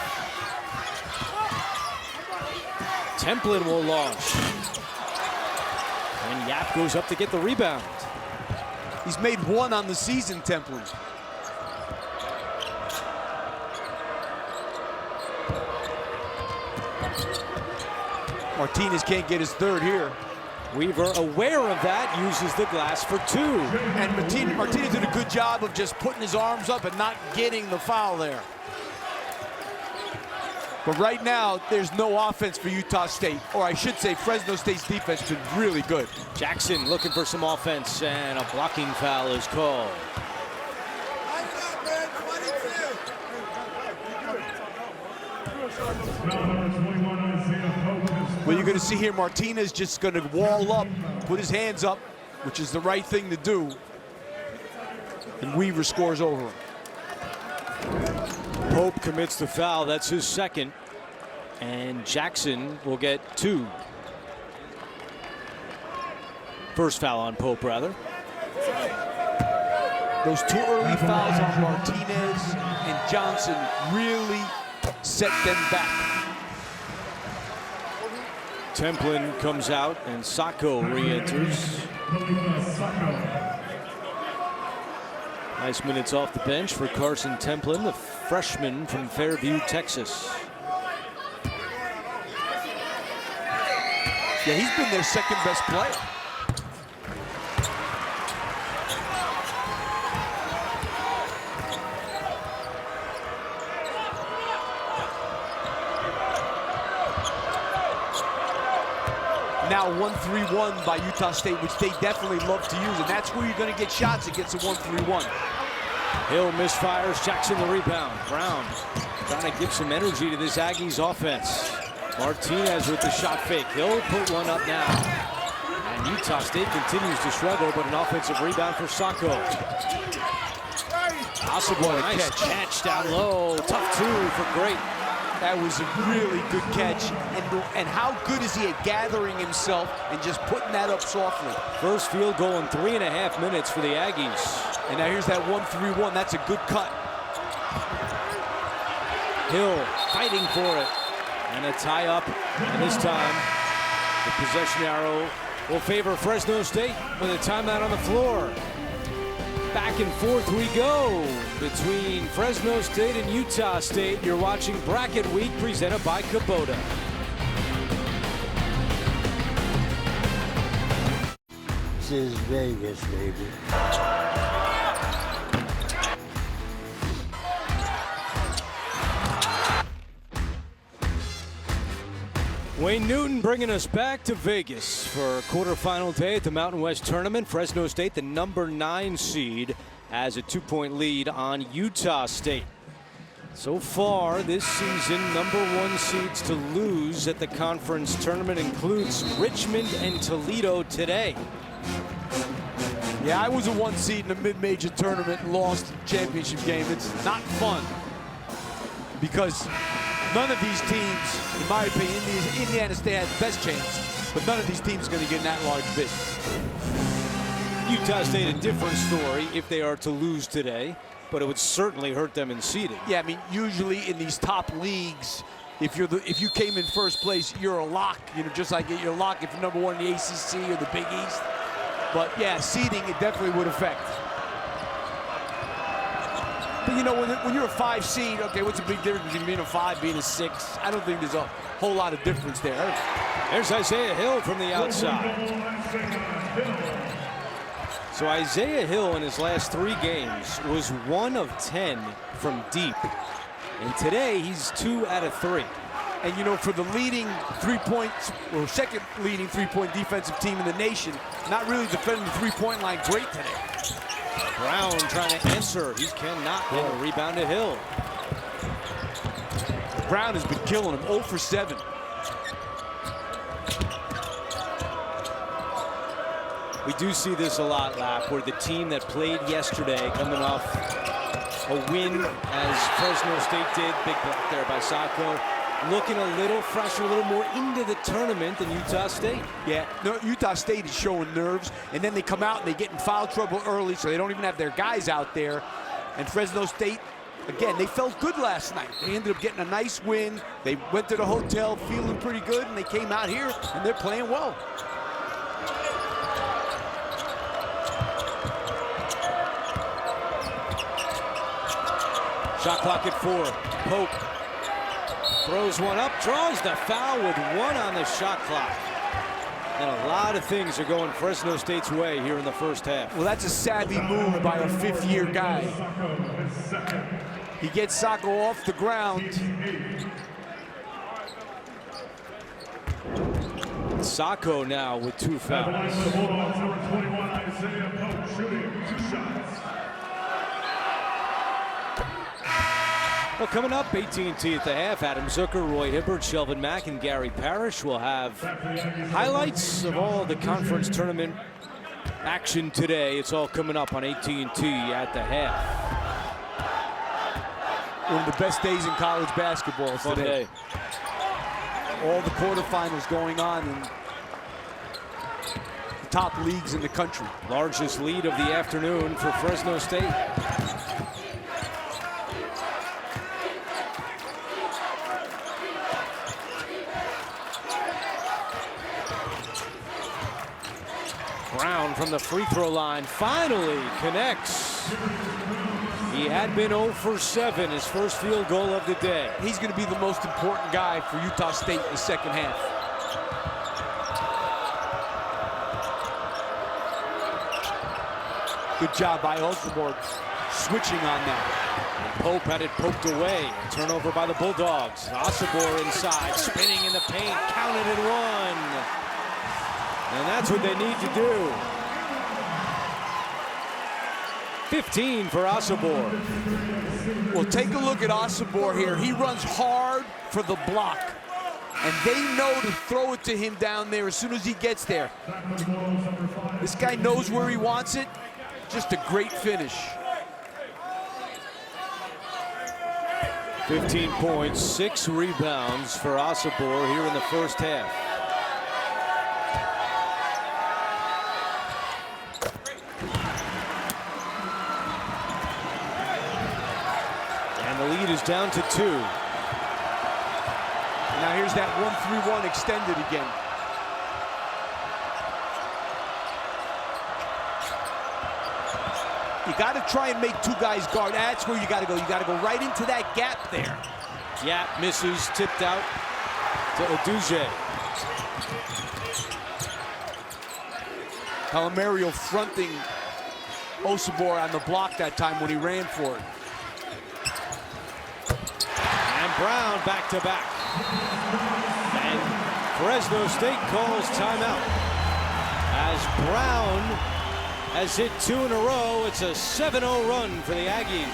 Templin will launch. And Yap goes up to get the rebound. He's made 1 on the season, Templin. Martinez can't get his third here. Weaver, aware of that, uses the glass for 2. And Martinez did a good job of just putting his arms up and not getting the foul there. But right now, there's no offense for Utah State. Or I should say, Fresno State's defense has been really good. Jackson looking for some offense, and a blocking foul is called. Well, you're going to see here Martinez just going to wall up, put his hands up, which is the right thing to do. And Weaver scores over him. Pope commits the foul. That's his second. And Jackson will get 2. First foul on Pope, rather. Those 2 early fouls on Martinez and Johnson really set them back. Templin comes out and Sacco re-enters. Nice minutes off the bench for Carson Templin, the freshman from Fairview, Texas. Yeah, he's been their second best player. Now 1-3-1 by Utah State, which they definitely love to use, and that's where you're going to get shots against a 1-3-1. Hill misfires, Jackson the rebound. Brown trying to give some energy to this Aggies offense. Martinez with the shot fake. Hill put one up now. And Utah State continues to struggle, but an offensive rebound for Sacco. Possible nice catch down low. Tough two for Great. That was a really good catch. And how good is he at gathering himself and just putting that up softly? First field goal in 3.5 minutes for the Aggies. And now here's that 1-3-1. That's a good cut. Hill fighting for it. And a tie up. And this time, the possession arrow will favor Fresno State with a timeout on the floor. Back and forth we go between Fresno State and Utah State. You're watching Bracket Week presented by Kubota. This is Vegas, baby. Wayne Newton bringing us back to Vegas for a quarterfinal day at the Mountain West Tournament. Fresno State, the #9 seed, has a 2-point lead on Utah State. So far this season, #1 seeds to lose at the conference tournament includes Richmond and Toledo today. Yeah, I was a 1 seed in a mid-major tournament and lost the championship game. It's not fun because none of these teams, in my opinion, Indiana State had the best chance, but none of these teams are going to get in that large bid. Utah State, a different story if they are to lose today, but it would certainly hurt them in seeding. Yeah, I mean, usually in these top leagues, if you came in first place, you're a lock. You know, just like you're a lock if you're #1 in the ACC or the Big East. But yeah, seeding it definitely would affect. But you know, when you're a 5 seed, okay, what's the big difference between being a 5, being a 6? I don't think there's a whole lot of difference there. There's Isaiah Hill from the outside. So Isaiah Hill in his last 3 games was 1 of 10 from deep. And today he's 2 out of 3. And you know, for the leading 3-point or second leading 3-point defensive team in the nation, not really defending the 3-point line great today. Brown trying to answer. He cannot get a rebound to Hill. Brown has been killing him, 0 for 7. We do see this a lot, Lap, where the team that played yesterday coming off a win as Fresno State did, big block there by Sacco, looking a little fresher, a little more into the tournament than Utah State. Yeah, no, Utah State is showing nerves, and then they come out and they get in foul trouble early, so they don't even have their guys out there. And Fresno State, again, they felt good last night. They ended up getting a nice win. They went to the hotel feeling pretty good, and they came out here, and they're playing well. Shot clock at 4. Pope throws one up, draws the foul with 1 on the shot clock. And a lot of things are going Fresno State's way here in the first half. Well, that's a savvy move by a 5th-year guy. He gets Sacco off the ground. Sacco now with 2 fouls. Well, coming up, AT&T at the half, Adam Zucker, Roy Hibbert, Shelvin Mack, and Gary Parrish will have highlights of all the conference tournament action today. It's all coming up on AT&T at the half. One of the best days in college basketball today. All the quarterfinals going on in the top leagues in the country. Largest lead of the afternoon for Fresno State. Brown from the free throw line finally connects. He had been 0 for 7, his first field goal of the day. He's going to be the most important guy for Utah State in the second half. Good job by Osborne switching on that. And Pope had it poked away. A turnover by the Bulldogs. Osborne inside, spinning in the paint, counted and one. And that's what they need to do. 15 for Osborne. Well, take a look at Osborne here. He runs hard for the block. And they know to throw it to him down there as soon as he gets there. This guy knows where he wants it. Just a great finish. 15 points, 6 rebounds for Osborne here in the first half. And the lead is down to 2. Now here's that 1-3-1 extended again. You got to try and make 2 guys guard. That's where you got to go. You got to go right into that gap there. Yap misses, tipped out to Aduje. Colomario fronting Osborne on the block that time when he ran for it. And Brown back to back. And Fresno State calls timeout. As Brown has hit 2 in a row, it's a 7-0 run for the Aggies.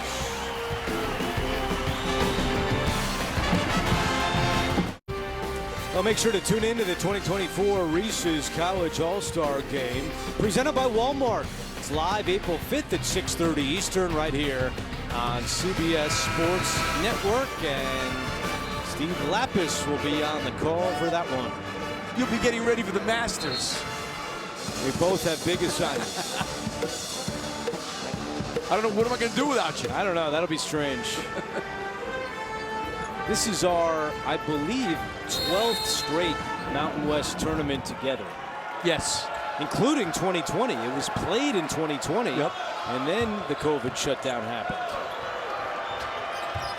Well, make sure to tune in to the 2024 Reese's College All-Star Game, presented by Walmart. It's live April 5th at 6:30 Eastern right here on CBS Sports Network, and Steve Lapis will be on the call for that one. You'll be getting ready for the Masters. We both have big assignments. I don't know, what am I going to do without you? I don't know, that'll be strange. This is our, I believe, 12th straight Mountain West tournament together. Yes. Including 2020. It was played in 2020. Yep. And then the COVID shutdown happened.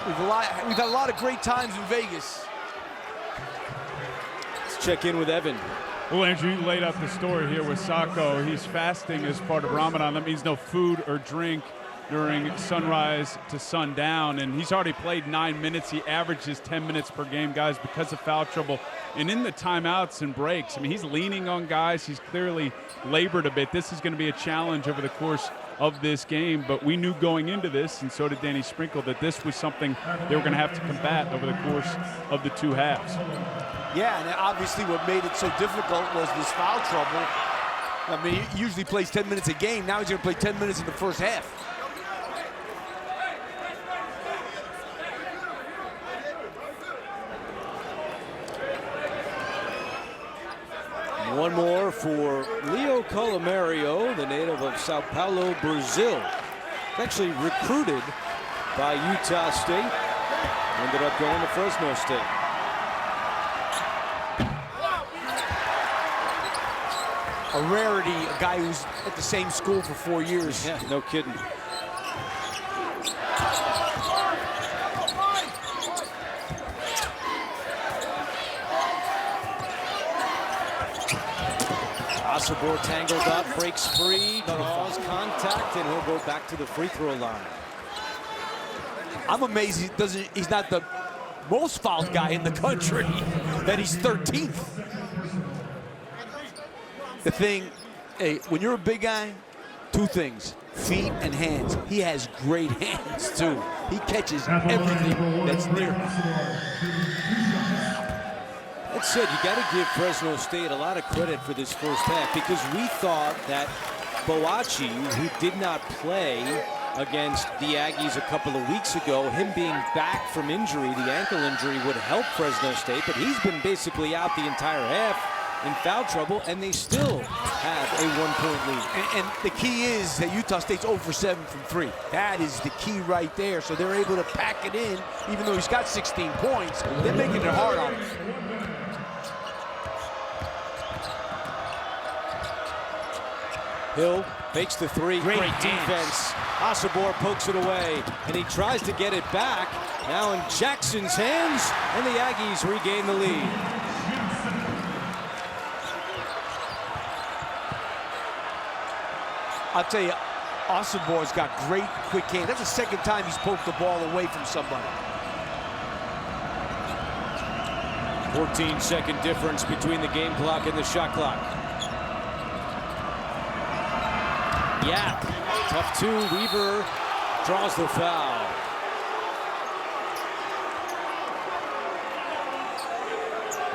We've had a lot of great times in Vegas. Let's check in with Evan. Well, Andrew, you laid out the story here with Sacco. He's fasting as part of Ramadan. That means no food or drink during sunrise to sundown, and he's already played 9 minutes. He averages 10 minutes per game, guys, because of foul trouble. And in the timeouts and breaks, I mean, he's leaning on guys. He's clearly labored a bit. This is going to be a challenge over the course of this game, but we knew going into this, and so did Danny Sprinkle, that this was something they were going to have to combat over the course of the 2 halves. Yeah, and obviously what made it so difficult was this foul trouble. I mean, he usually plays 10 minutes a game. Now he's going to play 10 minutes in the first half. One more for Leo Colomario, the native of Sao Paulo, Brazil. Actually recruited by Utah State. Ended up going to Fresno State. A rarity, a guy who's at the same school for 4 years. Yeah, no kidding. Osborne tangled up, breaks free, draws contact, and he'll go back to the free throw line. I'm amazed he's not the most fouled guy in the country, that he's 13th. The thing, hey, when you're a big guy, 2 things, feet and hands. He has great hands, too. He catches everything that's near him. That said, you got to give Fresno State a lot of credit for this first half, because we thought that Boachi, who did not play against the Aggies a couple of weeks ago, him being back from injury, the ankle injury, would help Fresno State, but he's been basically out the entire half in foul trouble, and they still have a 1-point lead. And the key is that Utah State's 0 for 7 from 3. That is the key right there. So they're able to pack it in, even though he's got 16 points. They're making it hard on him. Hill fakes the 3. Great defense Osobor pokes it away, and he tries to get it back. Now in Jackson's hands, and the Aggies regain the lead. I'll tell you, Osobor's got great quick hands. That's the second time he's poked the ball away from somebody. 14-second difference between the game clock and the shot clock. Yeah, tough two. Weaver draws the foul.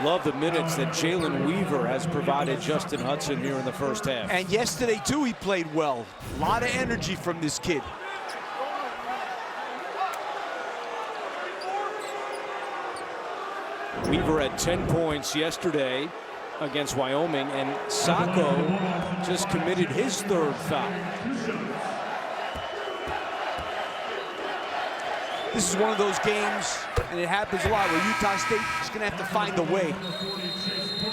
Love the minutes that Jalen Weaver has provided Justin Hudson here in the first half. And yesterday, too, he played well. A lot of energy from this kid. Weaver had 10 points yesterday against Wyoming, and Sacco just committed his third foul. This is one of those games, and it happens a lot, where Utah State is going to have to find a way.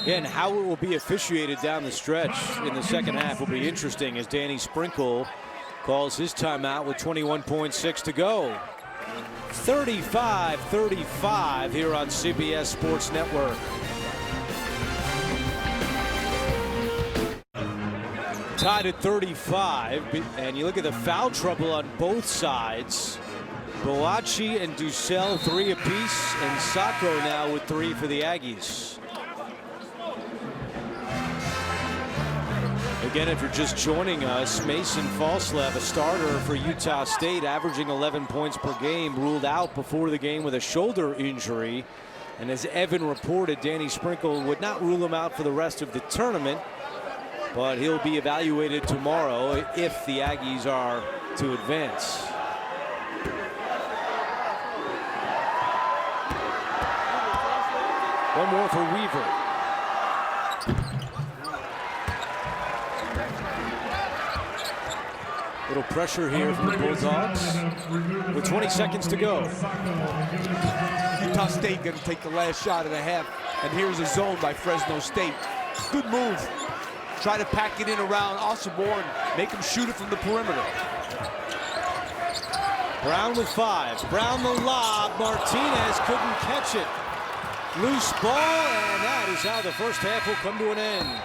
And how it will be officiated down the stretch in the second half will be interesting, as Danny Sprinkle calls his timeout with 21.6 to go. 35-35 here on CBS Sports Network. Tied at 35, and you look at the foul trouble on both sides. Boachi and Dussel 3 apiece, and Sacco now with 3 for the Aggies. Again, if you're just joining us, Mason Falslev, a starter for Utah State, averaging 11 points per game, ruled out before the game with a shoulder injury. And as Evan reported, Danny Sprinkle would not rule him out for the rest of the tournament, but he'll be evaluated tomorrow if the Aggies are to advance. One more for Weaver. Little pressure here from the Bulldogs with 20 seconds to go. Utah State going to take the last shot of the half, and here's a zone by Fresno State. Good move. Try to pack it in around Osobor and make him shoot it from the perimeter. Brown with 5. Brown the lob. Martinez couldn't catch it. Loose ball, and that is how the first half will come to an end.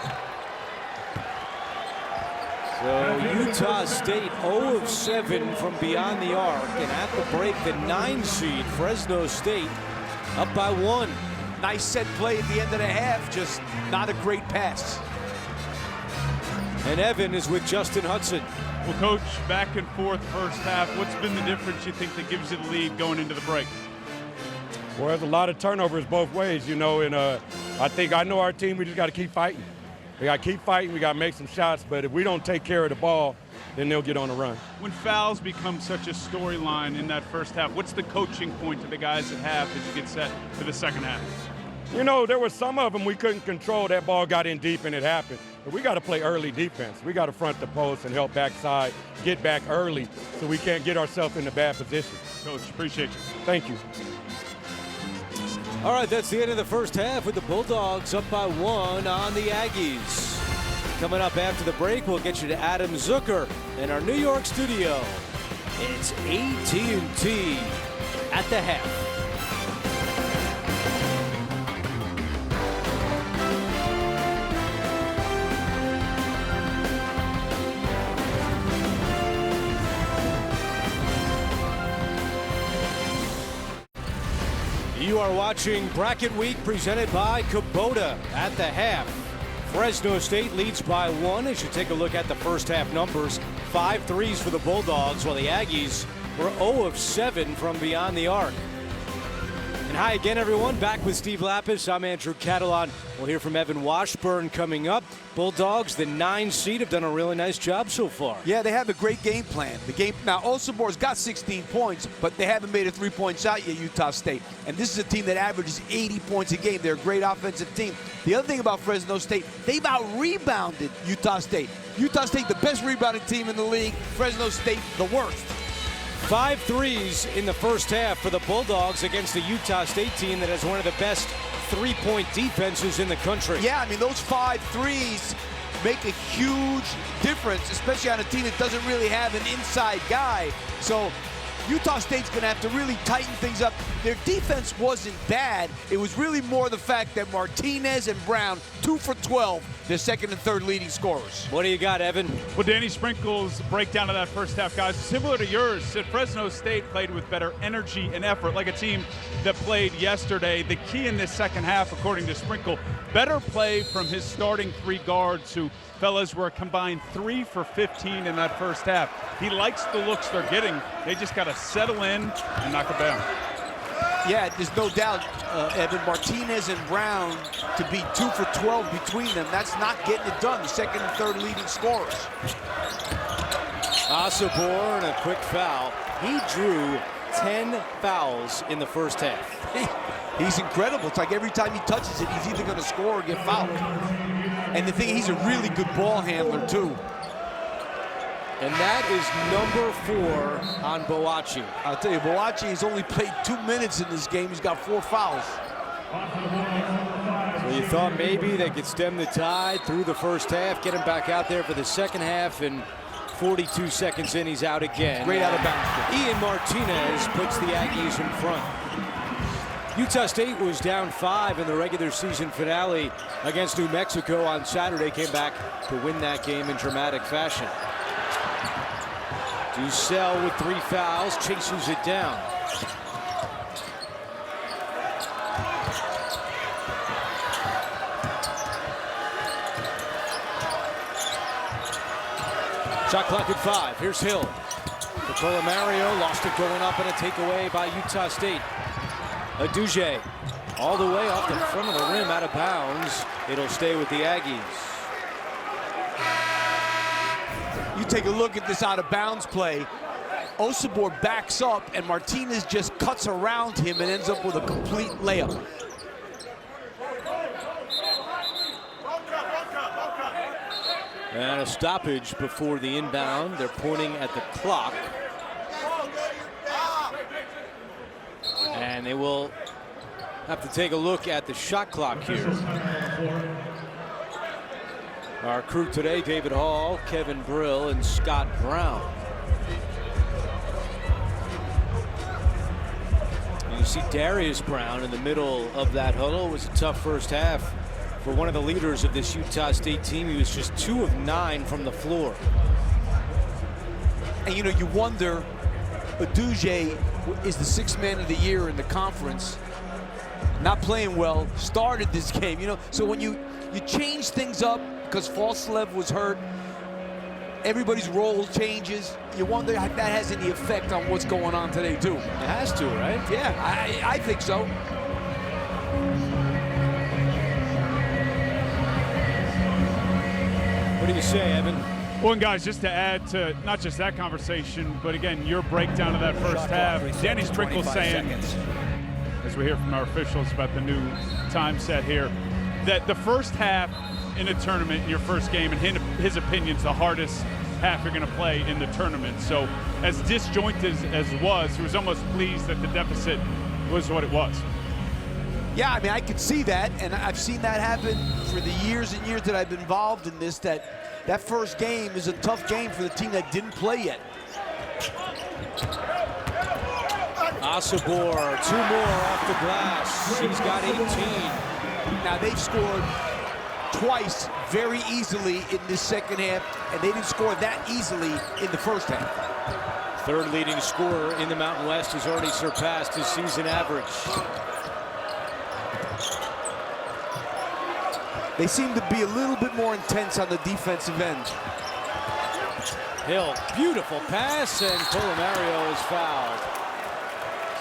So Utah State 0 of 7 from beyond the arc, and at the break, the 9 seed Fresno State up by 1. Nice set play at the end of the half, just not a great pass. And Evan is with Justin Hudson. Well, Coach, back and forth first half. What's been the difference you think that gives you the lead going into the break? Well, there's a lot of turnovers both ways, you know, and I know our team, we just got to keep fighting. We got to keep fighting, we got to make some shots, but if we don't take care of the ball, then they'll get on the run. When fouls become such a storyline in that first half, what's the coaching point to the guys at half as you get set for the second half? You know, there were some of them we couldn't control. That ball got in deep and it happened. But we got to play early defense. We got to front the post and help backside, get back early so we can't get ourselves in a bad position. Coach, appreciate you. Thank you. All right, that's the end of the first half with the Bulldogs up by 1 on the Aggies. Coming up after the break, we'll get you to Adam Zucker in our New York studio. It's AT&T at the half. You are watching Bracket Week presented by Kubota at the half. Fresno State leads by 1 as you take a look at the first half numbers. 5 threes for the Bulldogs, while the Aggies were 0 of 7 from beyond the arc. And hi again, everyone. Back with Steve Lapis. I'm Andrew Catalon. We'll hear from Evan Washburn coming up. Bulldogs, the 9 seed, have done a really nice job so far. Yeah, they have a great game plan. Now, Osobor's got 16 points, but they haven't made a 3-point shot yet, Utah State. And this is a team that averages 80 points a game. They're a great offensive team. The other thing about Fresno State, they've out-rebounded Utah State. Utah State, the best rebounding team in the league. Fresno State, the worst. 5 threes in the first half for the Bulldogs against the Utah State team that has one of the best 3-point defenses in the country. Yeah, I mean, those 5 threes make a huge difference, especially on a team that doesn't really have an inside guy. So Utah State's going to have to really tighten things up. Their defense wasn't bad. It was really more the fact that Martinez and Brown, 2 for 12, their second and third leading scorers. What do you got, Evan? Well, Danny Sprinkle's breakdown of that first half, guys, similar to yours. Fresno State played with better energy and effort, like a team that played yesterday. The key in this second half, according to Sprinkle, better play from his starting 3 guards, who fellas were a combined 3 for 15 in that first half. He likes the looks they're getting. They just got to settle in and knock it down. Yeah, there's no doubt, Evan, Martinez and Brown to be 2 for 12 between them. That's not getting it done. The second and third leading scorers. Asabor and a quick foul. He drew 10 fouls in the first half. He's incredible. It's like every time he touches it, he's either going to score or get fouled. And the thing, he's a really good ball handler, too. And that is number 4 on Boachi. I'll tell you, Boachi has only played 2 minutes in this game. He's got 4 fouls. So you thought maybe they could stem the tide through the first half, get him back out there for the second half, and 42 seconds in, he's out again. Great out of bounds. Ian Martinez puts the Aggies in front. Utah State was down 5 in the regular season finale against New Mexico on Saturday, came back to win that game in dramatic fashion. Dussel with 3 fouls, chases it down. Shot clock at 5. Here's Hill. Mario lost it going up, and a takeaway by Utah State. Aduje all the way off the front of the rim, out of bounds. It'll stay with the Aggies. You take a look at this out of bounds play. Asabor backs up, and Martinez just cuts around him and ends up with a complete layup. And a stoppage before the inbound. They're pointing at the clock. And they will have to take a look at the shot clock here. Our crew today, David Hall, Kevin Brill, and Scott Brown. You see Darius Brown in the middle of that huddle. It was a tough first half for one of the leaders of this Utah State team. He was just 2 of 9 from the floor. And you know, you wonder, Aduje is the 6th man of the year in the conference. Not playing well, started this game, you know. So when you change things up because Falslev was hurt, everybody's role changes. You wonder if that has any effect on what's going on today, too. It has to, right? Yeah, I think so. What do you say, Evan? Well, and guys, just to add to not just that conversation, but again, your breakdown of that first half, Danny Sprinkle saying, as we hear from our officials about the new time set here, that the first half in a tournament, your first game, and his opinion's the hardest half you're going to play in the tournament. So as disjointed as it was, he was almost pleased that the deficit was what it was. Yeah, I mean, I can see that, and I've seen that happen for the years and years that I've been involved in this, that first game is a tough game for the team that didn't play yet. Asabor, 2 more off the glass. He's got 18. Now, they've scored twice very easily in this second half, and they didn't score that easily in the first half. Third leading scorer in the Mountain West has already surpassed his season average. They seem to be a little bit more intense on the defensive end. Hill, beautiful pass, and Mario is fouled.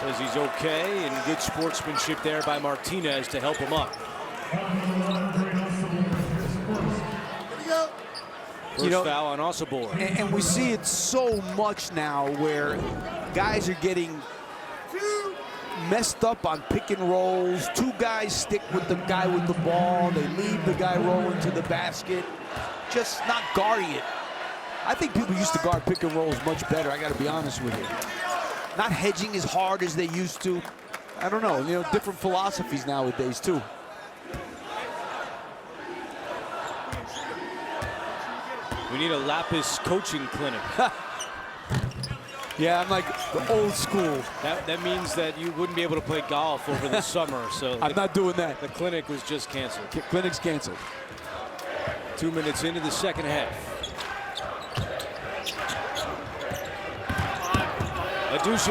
Says he's okay, and good sportsmanship there by Martinez to help him up. First foul on Asabor. And we see it so much now where guys are getting messed up on pick and rolls. 2 guys stick with the guy with the ball. They leave the guy rolling to the basket. Just not guarding it. I think people used to guard pick and rolls much better, I got to be honest with you. Not hedging as hard as they used to. I don't know, you know, different philosophies nowadays, too. We need a Lapis coaching clinic. Yeah, I'm like the old school. That means that you wouldn't be able to play golf over the summer. So I'm not doing that. The clinic was just canceled. Clinic's canceled. 2 minutes into the second half. Adouche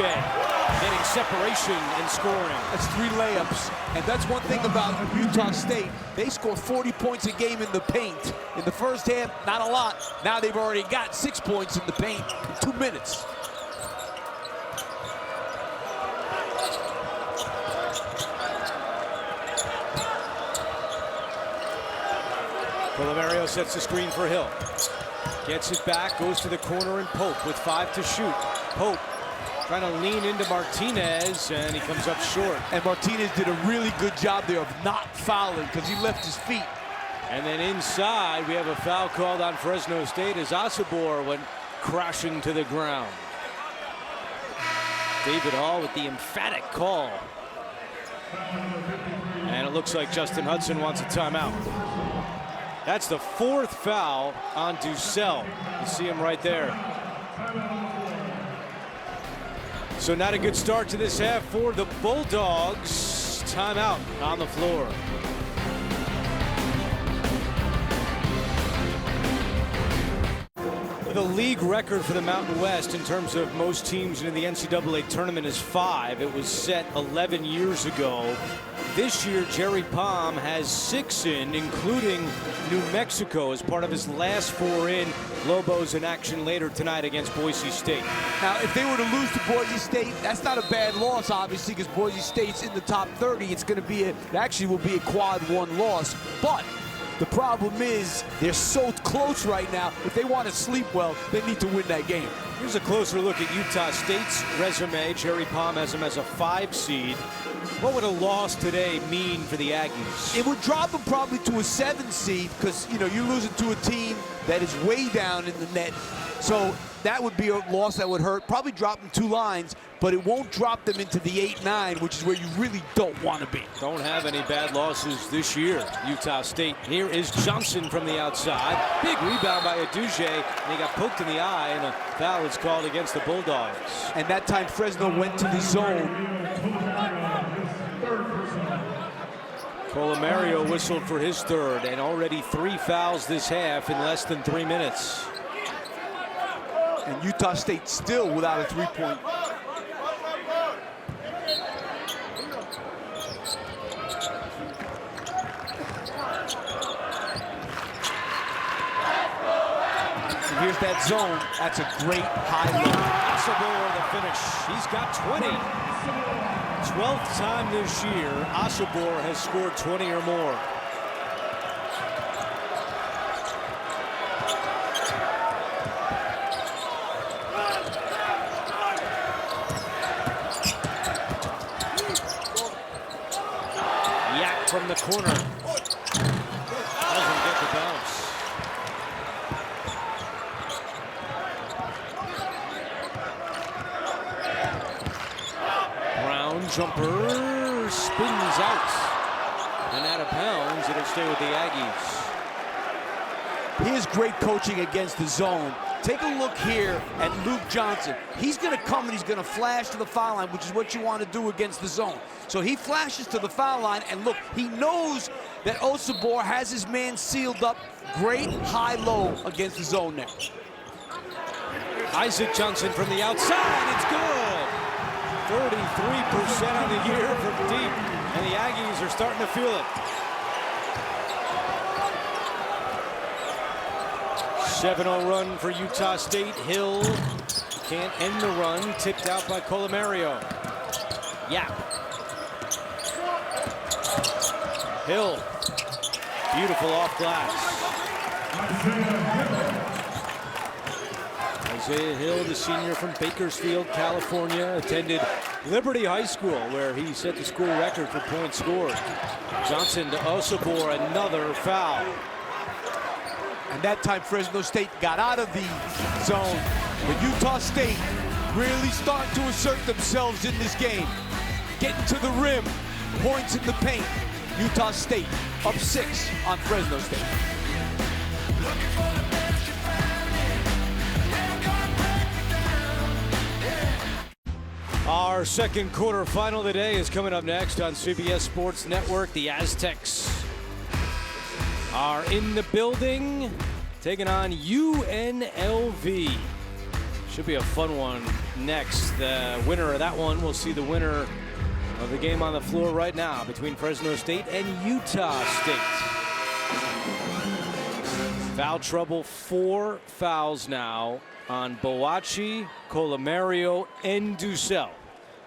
getting separation and scoring. That's 3 layups. And that's one thing about Utah State. They score 40 points a game in the paint. In the first half, not a lot. Now they've already got 6 points in the paint in 2 minutes. Colomario sets the screen for Hill. Gets it back, goes to the corner, and Pope with 5 to shoot. Pope trying to lean into Martinez, and he comes up short. And Martinez did a really good job there of not fouling because he left his feet. And then inside, we have a foul called on Fresno State as Asabor went crashing to the ground. David Hall with the emphatic call. And it looks like Justin Hudson wants a timeout. That's the 4th foul on Ducell. You see him right there. So not a good start to this half for the Bulldogs. Timeout on the floor. The league record for the Mountain West in terms of most teams in the NCAA tournament is 5. It was set 11 years ago. This year, Jerry Palm has 6 in, including New Mexico as part of his last 4 in. Lobos in action later tonight against Boise State. Now, if they were to lose to Boise State, that's not a bad loss, obviously, because Boise State's in the top 30. It's going to be it actually will be a quad 1 loss. But the problem is they're so close right now. If they want to sleep well, they need to win that game. Here's a closer look at Utah State's resume. Jerry Palm has them as a 5 seed. What would a loss today mean for the Aggies? It would drop them probably to a 7 seed because, you know, you're losing to a team that is way down in the net. So that would be a loss that would hurt. Probably drop them 2 lines, but it won't drop them into the 8-9, which is where you really don't want to be. Don't have any bad losses this year, Utah State. Here is Johnson from the outside. Big rebound by Adouche, and he got poked in the eye, and a foul is called against the Bulldogs. And that time Fresno went to the zone. Colomario whistled for his 3rd, and already 3 fouls this half in less than 3 minutes. And Utah State still without a 3-point. And here's that zone. That's a great high low. Asabor the finish. He's got 20. 12th time this year, Asabor has scored 20 or more. Yak from the corner. Doesn't get the bounce. Jumper spins out and out of bounds. It'll stay with the Aggies. Here's great coaching against the zone. Take a look here at Luke Johnson. He's going to come and he's going to flash to the foul line, which is what you want to do against the zone. So he flashes to the foul line, and look, he knows that Asabor has his man sealed up. Great high-low against the zone there. Isaac Johnson from the outside. It's good. 33% on the year from deep, and the Aggies are starting to feel it. 7-0 run for Utah State. Hill can't end the run. Tipped out by Colomario. Yap. Hill. Beautiful off glass. Isaiah Hill, the senior from Bakersfield, California, attended Liberty High School, where he set the school record for points scored. Johnson to Asabor, another foul. And that time Fresno State got out of the zone. But Utah State really starting to assert themselves in this game. Getting to the rim, points in the paint. Utah State up 6 on Fresno State. Our second quarter final of the day is coming up next on CBS Sports Network. The Aztecs are in the building, taking on UNLV. Should be a fun one next. The winner of that one will see the winner of the game on the floor right now between Fresno State and Utah State. Foul trouble, 4 fouls now on Boachi, Colomario, and Dussel.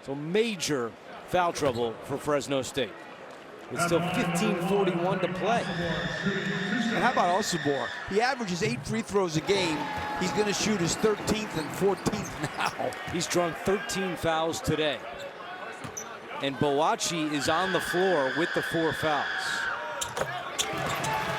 So major foul trouble for Fresno State. It's still 15:41 to play. And how about Osibor? He averages 8 free throws a game. He's going to shoot his 13th and 14th now. He's drawn 13 fouls today. And Boachi is on the floor with the 4 fouls.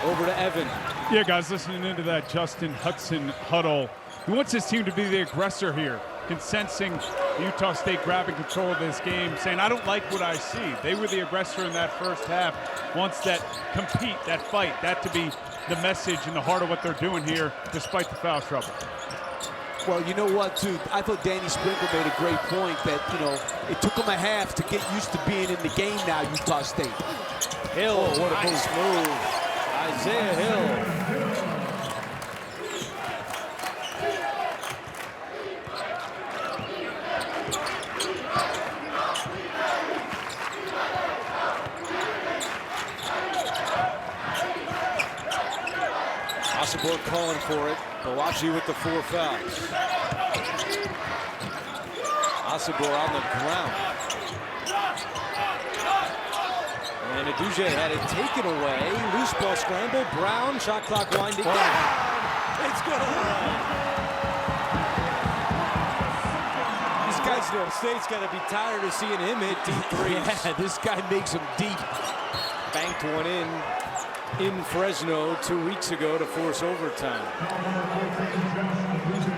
Over to Evan. Yeah, guys, listening into that Justin Hudson huddle. He wants his team to be the aggressor here, sensing Utah State grabbing control of this game, saying, I don't like what I see. They were the aggressor in that first half. Wants that compete, that fight, that to be the message in the heart of what they're doing here, despite the foul trouble. Well, you know what, too? I thought Danny Sprinkle made a great point that, it took them a half to get used to being in the game now, Utah State. Hill, what a nice move. Isaiah Hill. Osibor calling for it. Boachi with the 4 fouls. Osibor on the ground. And Aduje had it taken away. Loose ball scramble. Brown, shot clock winding down. It's good. These guys, Fresno State's got to be tired of seeing him hit deep threes. Yeah, this guy makes them deep. Banked one in Fresno 2 weeks ago to force overtime.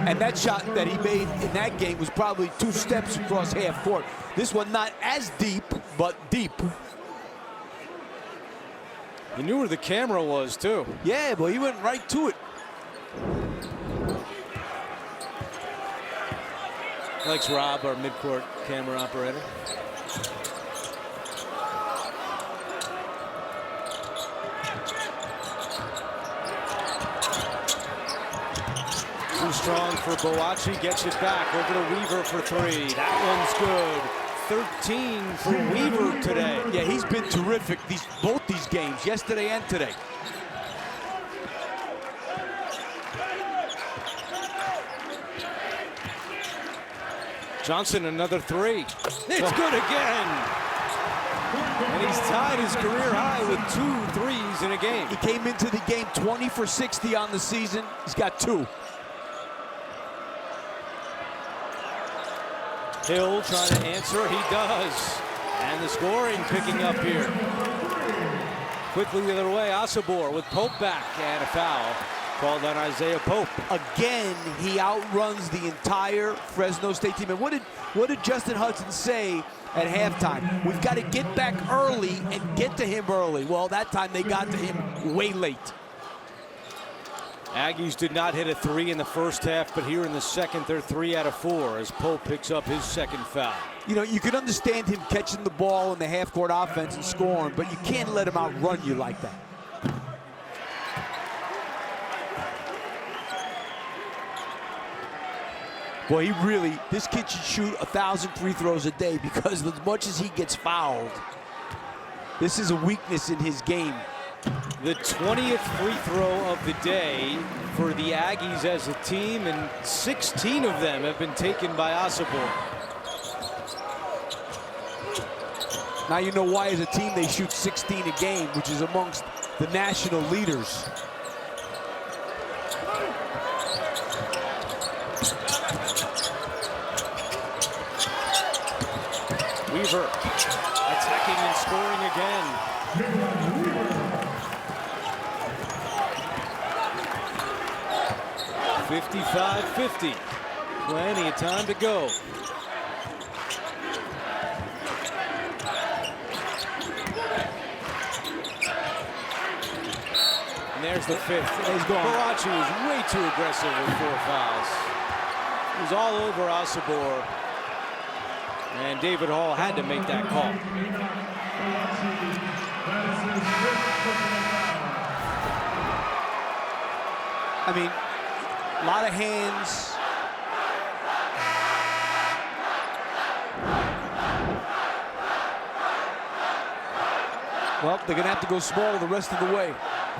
And that shot that he made in that game was probably 2 steps across half court. This one not as deep, but deep. He knew where the camera was, too. Yeah, but he went right to it. Thanks, Rob, our midcourt camera operator. Too strong for Boachi, gets it back over to Weaver for 3. That one's good. 13 for Weaver today. Yeah, he's been terrific both these games, yesterday and today. Johnson, another 3. It's good again. And he's tied his career high with 2 threes in a game. He came into the game 20 for 60 on the season. He's got 2. Hill trying to answer, he does. And the scoring picking up here. Quickly the other way, Osibor with Pope back, and a foul called on Isaiah Pope. Again, he outruns the entire Fresno State team. And what did Justin Hudson say at halftime? We've got to get back early and get to him early. Well, that time they got to him way late. Aggies did not hit a 3 in the first half, but here in the second, they're 3 out of 4 as Pope picks up his second foul. You know, you can understand him catching the ball in the half-court offense and scoring, but you can't let him outrun you like that. Boy, this kid should shoot 1,000 free throws a day, because as much as he gets fouled, this is a weakness in his game. The 20th free throw of the day for the Aggies as a team, and 16 of them have been taken by Osibor. Now you know why as a team they shoot 16 a game, which is amongst the national leaders. Weaver attacking and scoring again. 55-50. Plenty of time to go. And there's the 5th. He's gone. Boachi was way too aggressive with 4 fouls. He was all over Osibor. And David Hall had to make that call. I mean, a lot of hands. Well, they're going to have to go small the rest of the way.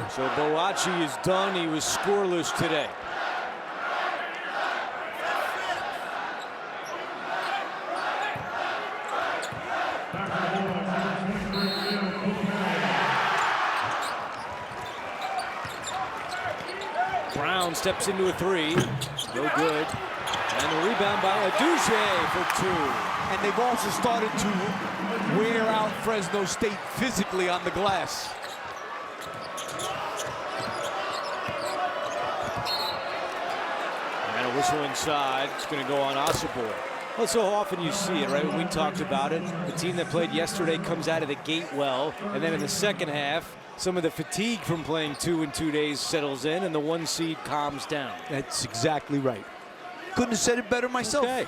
So Boachi is done. He was scoreless today. Brown steps into a three. No good. And the rebound by Adouche for two. And they've also started to wear out Fresno State physically on the glass. And a whistle inside. It's going to go on Asabor. Well, so often you see it, right? We talked about it. The team that played yesterday comes out of the gate well, and then in the second half, some of the fatigue from playing 2 in 2 days settles in, and the 1 seed calms down. That's exactly right. Couldn't have said it better myself. Okay,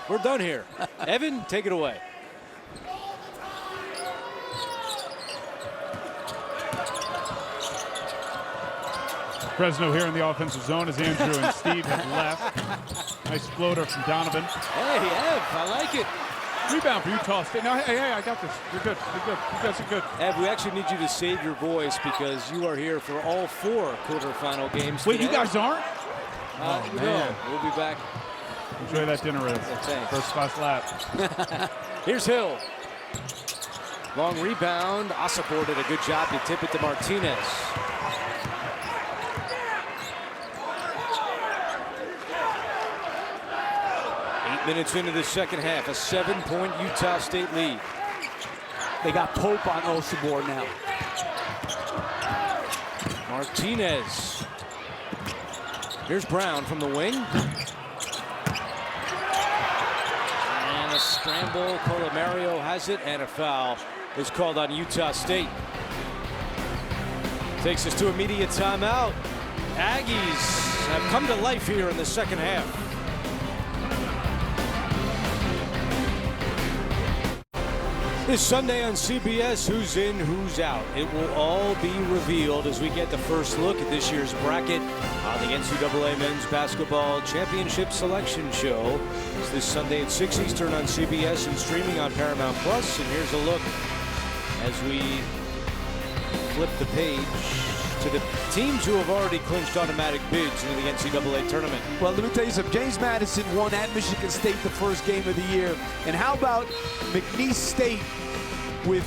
we're done here. Evan, take it away. Fresno here in the offensive zone as Andrew and Steve have left. Nice floater from Donovan. Hey, Ev, I like it. Rebound for Utah State. No, hey, I got this. You're good. You're good. You guys are good. Ev, we actually need you to save your voice because you are here for all 4 quarterfinal games. Wait, today. you guys aren't? Man. No, we'll be back. Enjoy that dinner, Riz. Thanks. First class lap. Here's Hill. Long rebound. Asapor did a good job to tip it to Martinez. Minutes into the second half, a 7-point Utah State lead. They got Pope on Osabor now. Martinez. Here's Brown from the wing. And a scramble. Colomario has it, and a foul is called on Utah State. Takes us to immediate timeout. Aggies have come to life here in the second half. This Sunday on CBS, who's in, who's out. It will all be revealed as we get the first look at this year's bracket on the NCAA Men's Basketball Championship Selection Show. It's this Sunday at 6 Eastern on CBS and streaming on Paramount Plus. And here's a look as we flip the page to the teams who have already clinched automatic bids into the NCAA tournament. Well, let me tell you something. James Madison won at Michigan State the first game of the year. And how about McNeese State with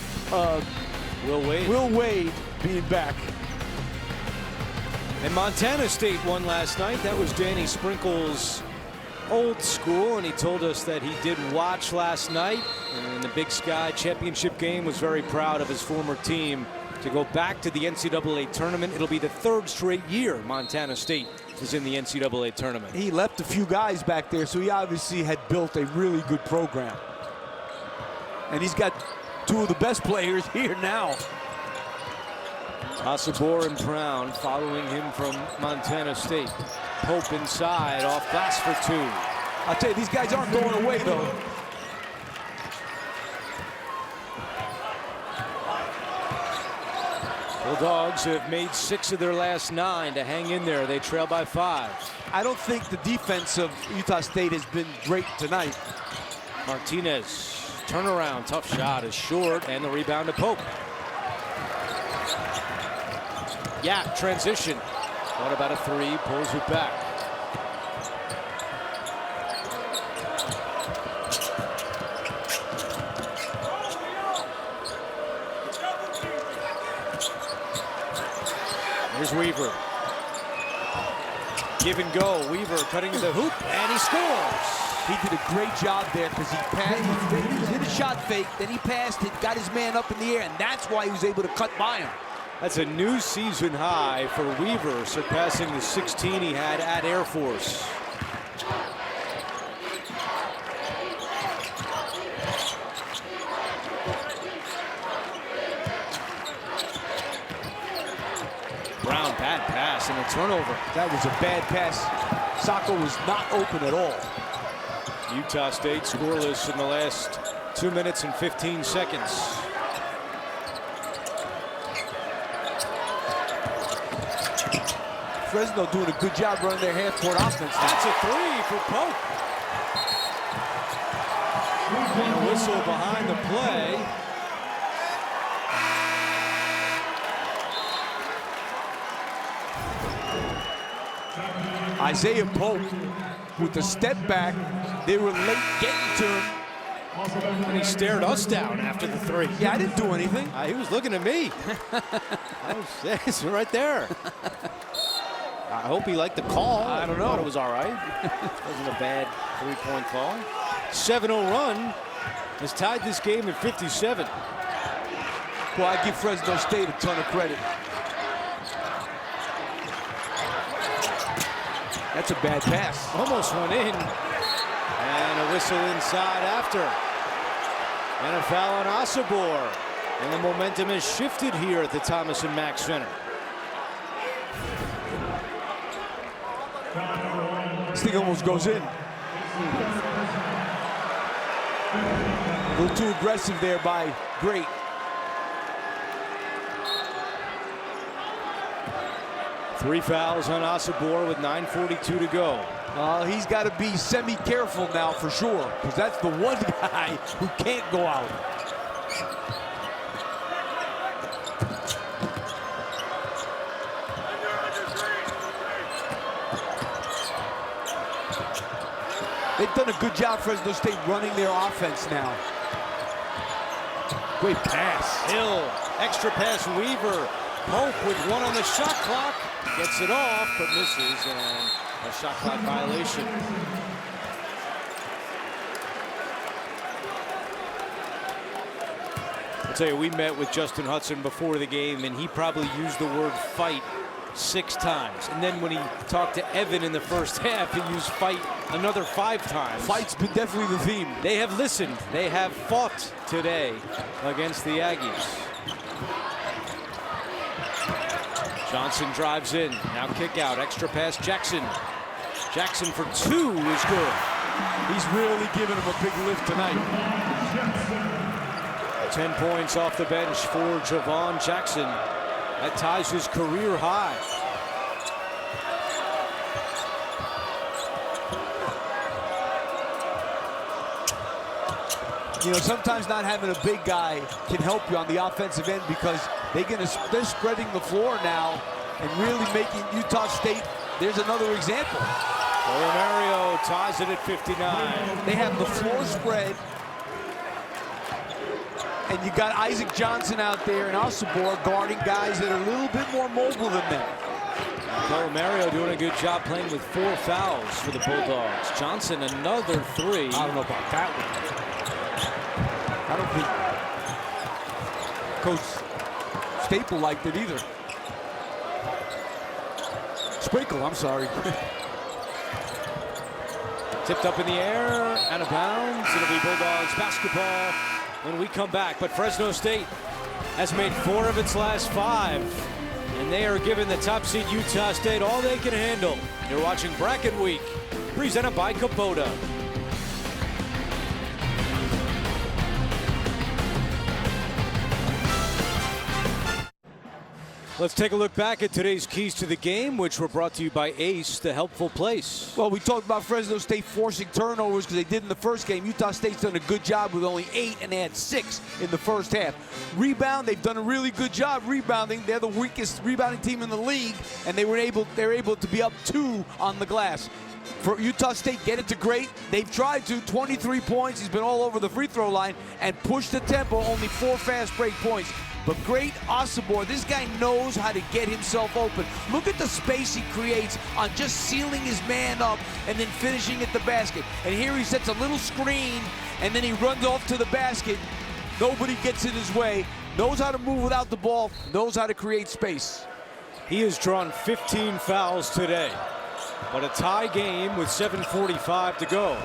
Will Wade being back? And Montana State won last night. That was Danny Sprinkle's old school, and he told us that he did watch last night. And the Big Sky championship game was very proud of his former team to go back to the NCAA tournament. It'll be the 3rd straight year Montana State is in the NCAA tournament. He left a few guys back there, so he obviously had built a really good program. And he's got 2 of the best players here now. Asabor and Brown following him from Montana State. Pope inside, off glass for 2. I'll tell you, these guys aren't going away, though. Bulldogs have made 6 of their last 9 to hang in there. They trail by 5. I don't think the defense of Utah State has been great tonight. Martinez, turnaround, tough shot is short, and the rebound to Pope. Yeah, transition. What about a 3? Pulls it back. Here's Weaver. Give and go. Weaver cutting to the hoop, and he scores. He did a great job there because he passed, he hit a shot fake, then he passed it, got his man up in the air, and that's why he was able to cut by him. That's a new season high for Weaver, surpassing the 16 he had at Air Force. Brown, bad pass and a turnover. That was a bad pass. Sacco was not open at all. Utah State scoreless in the last 2 minutes and 15 seconds. Fresno doing a good job running their half-court offense. That's a three for Pope. And a whistle behind the play. Isaiah Pope with the step back. They were late getting to him. And he stared us down after the three. Yeah, I didn't do anything. He was looking at me. It's right there. I hope he liked the call. I don't know. Thought it was all right. Wasn't a bad three-point call. 7-0 run has tied this game at 57. Well, I give Fresno State a ton of credit. That's a bad pass. Almost went in. And a whistle inside after. And a foul on Osabor. And the momentum has shifted here at the Thomas and Mack Center. This thing almost goes in. A little too aggressive there by Great. Three fouls on Osabor with 9:42 to go. He's got to be semi-careful now for sure, because that's the one guy who can't go out. They've done a good job, Fresno State, running their offense now. Great pass. Hill, extra pass, Weaver. Pope with one on the shot clock. Gets it off, but misses, and a shot clock violation. I'll tell you, we met with Justin Hudson before the game, and he probably used the word fight 6 times. And then when he talked to Evan in the first half, he used fight another 5 times. Fight's been definitely the theme. They have listened. They have fought today against the Aggies. Johnson drives in. Now kick out. Extra pass, Jackson. Jackson for 2 is good. He's really giving him a big lift tonight. 10 points off the bench for Javon Jackson. That ties his career high. You know, sometimes not having a big guy can help you on the offensive end, because they're spreading the floor now and really making Utah State. There's another example. Mario ties it at 59. They have the floor spread, and you got Isaac Johnson out there and Osabor guarding guys that are a little bit more mobile than them. Mario doing a good job playing with 4 fouls for the Bulldogs. Johnson another 3. I don't know about that one. I don't think Coach Staple liked it either. Sprinkle, I'm sorry. Tipped up in the air, out of bounds. It'll be Bulldogs basketball when we come back. But Fresno State has made 4 of its last 5. And they are giving the top seed Utah State all they can handle. You're watching Bracket Week, presented by Kubota. Let's take a look back at today's keys to the game, which were brought to you by Ace, the helpful place. Well, we talked about Fresno State forcing turnovers because they did in the first game. Utah State's done a good job with only 8, and they had 6 in the first half. Rebound, they've done a really good job rebounding. They're the weakest rebounding team in the league, and they're able to be up 2 on the glass. For Utah State, get it to Great. They've tried to. 23 points. He's been all over the free throw line and pushed the tempo. Only 4 fast break points. But Great Osabor, this guy knows how to get himself open. Look at the space he creates on just sealing his man up and then finishing at the basket. And here he sets a little screen, and then he runs off to the basket. Nobody gets in his way. Knows how to move without the ball. Knows how to create space. He has drawn 15 fouls today, but a tie game with 7:45 to go.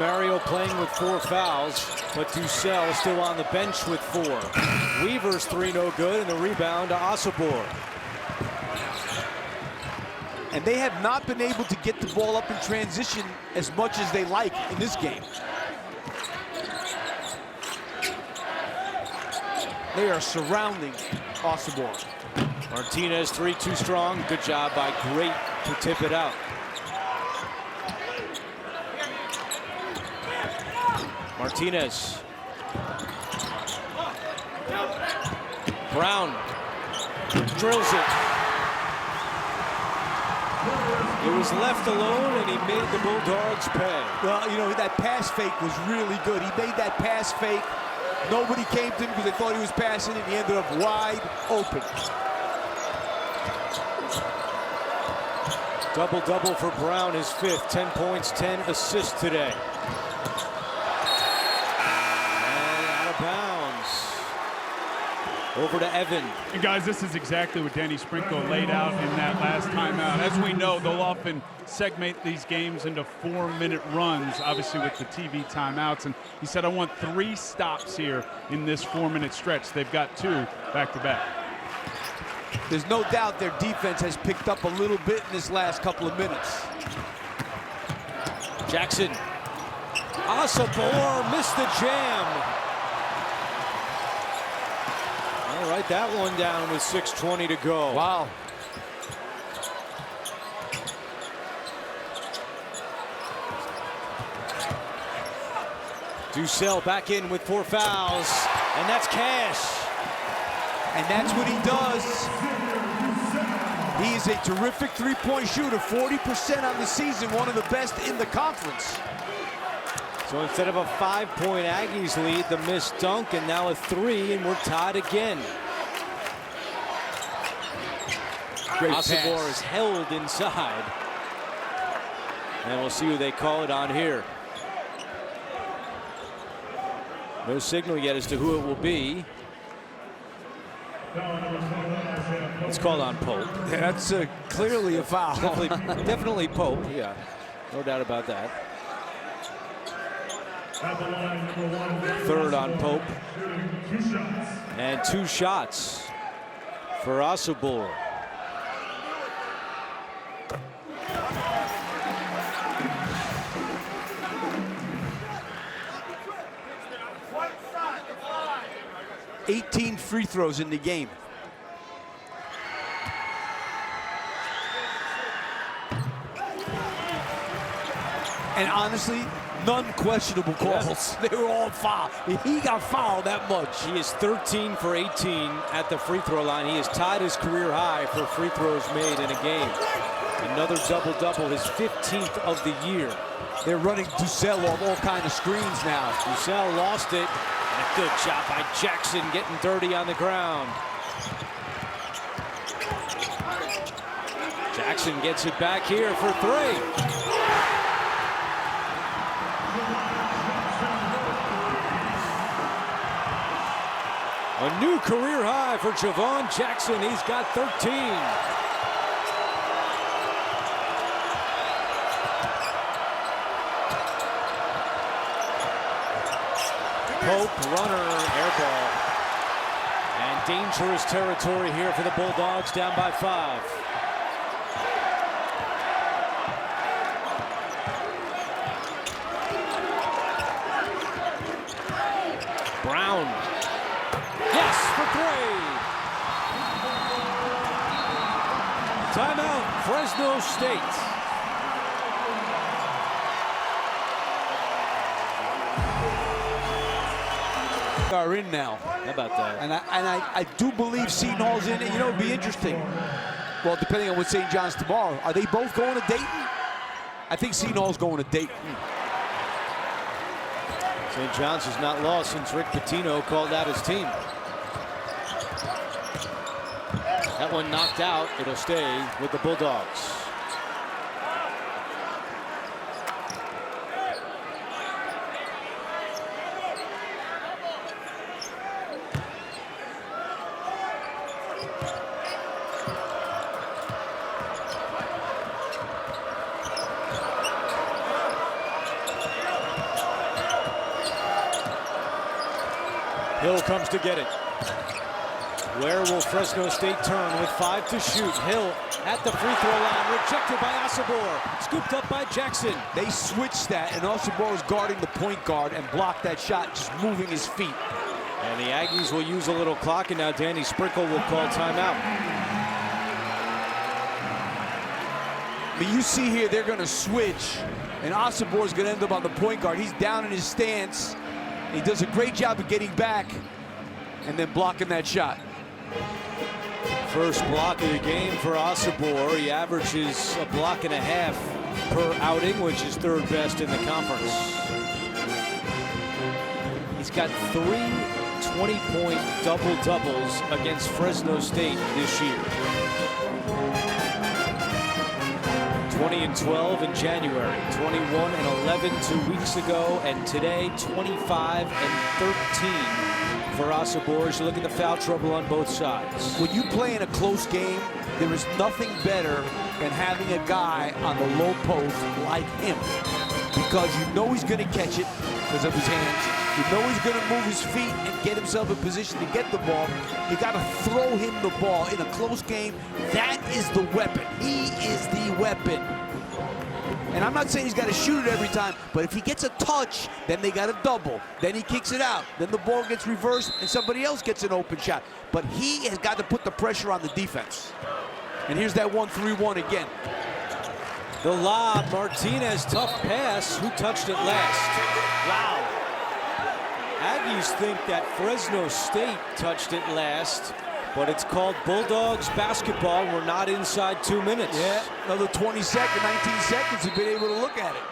Mario playing with 4 fouls, but Dussel still on the bench with 4. Weaver's 3 no good, and the rebound to Osabor. And they have not been able to get the ball up in transition as much as they like in this game. They are surrounding Osborne. Martinez, 3 too strong. Good job by Great to tip it out. Martinez. Brown drills it. It was left alone, and he made the Bulldogs pay. Well, you know, that pass fake was really good. He made that pass fake. Nobody came to him because they thought he was passing, and he ended up wide open. Double-double for Brown, his 5th. 10 points, 10 assists today. And out of bounds. Over to Evan. And guys, this is exactly what Danny Sprinkle laid out in that last timeout. As we know, they'll often segment these games into 4-minute runs, obviously with the TV timeouts. And he said, I want 3 stops here in this 4-minute stretch. They've got 2 back-to-back. There's no doubt their defense has picked up a little bit in this last couple of minutes. Jackson. Osabor missed the jam. All right, that one down with 6:20 to go. Wow. Ducell back in with 4 fouls, and that's Cash. And that's what he does. He is a terrific three-point shooter, 40% on the season, one of the best in the conference. So instead of a 5-point Aggies lead, the missed dunk, and now a 3, and we're tied again. Great Osabor pass. is held inside. And we'll see who they call it on here. No signal yet as to who it will be. It's called on Pope. Yeah, that's clearly a foul. Definitely Pope, yeah. No doubt about that. 3rd on Pope. And 2 shots for Osabor. $18 free throws in the game. And honestly, none questionable calls. They were all foul. He got fouled that much. He is 13 for 18 at the free throw line. He has tied his career high for free throws made in a game. Another double-double, his 15th of the year. They're running Ducell off all kind of screens now. Ducell lost it. And a good job by Jackson getting dirty on the ground. Jackson gets it back here for 3. A new career high for Javon Jackson. He's got 13. Pope, runner, air ball. And dangerous territory here for the Bulldogs, down by 5. Brown. Yes, for 3. Timeout, Fresno State. Are in now. How about that? And I do believe Seton Hall's in it. You know, it'd be interesting. Well, depending on what St. John's tomorrow. Are they both going to Dayton? I think Seton Hall's going to Dayton. St. John's has not lost since Rick Pitino called out his team. That one knocked out. It'll stay with the Bulldogs. Hill comes to get it. Where will Fresno State turn with 5 to shoot? Hill at the free throw line, rejected by Asabor, scooped up by Jackson. They switched that, and Asabor was guarding the point guard and blocked that shot, just moving his feet. And the Aggies will use a little clock, and now Danny Sprinkle will call timeout. I mean, you see here, they're going to switch, and Asabor is going to end up on the point guard. He's down in his stance. He does a great job of getting back and then blocking that shot. First block of the game for Asabor. He averages a block and a half per outing, which is third best in the conference. He's got 3 20-point double-doubles against Fresno State this year. 20 and 12 in January, 21 and 11 2 weeks ago, and today 25 and 13 for Asabor. As you look at the foul trouble on both sides. When you play in a close game, there is nothing better than having a guy on the low post like him, because you know he's going to catch it because of his hands. You know he's going to move his feet and get himself in position to get the ball. You got to throw him the ball in a close game. That is the weapon. He is the weapon. And I'm not saying he's got to shoot it every time, but if he gets a touch, then they got a double. Then he kicks it out. Then the ball gets reversed and somebody else gets an open shot. But he has got to put the pressure on the defense. And here's that 1-3-1 again. The lob, Martinez, tough pass. Who touched it last? Wow. Aggies think that Fresno State touched it last, but it's called Bulldogs basketball. We're not inside 2 minutes. Yeah, another 19 seconds, you've been able to look at it.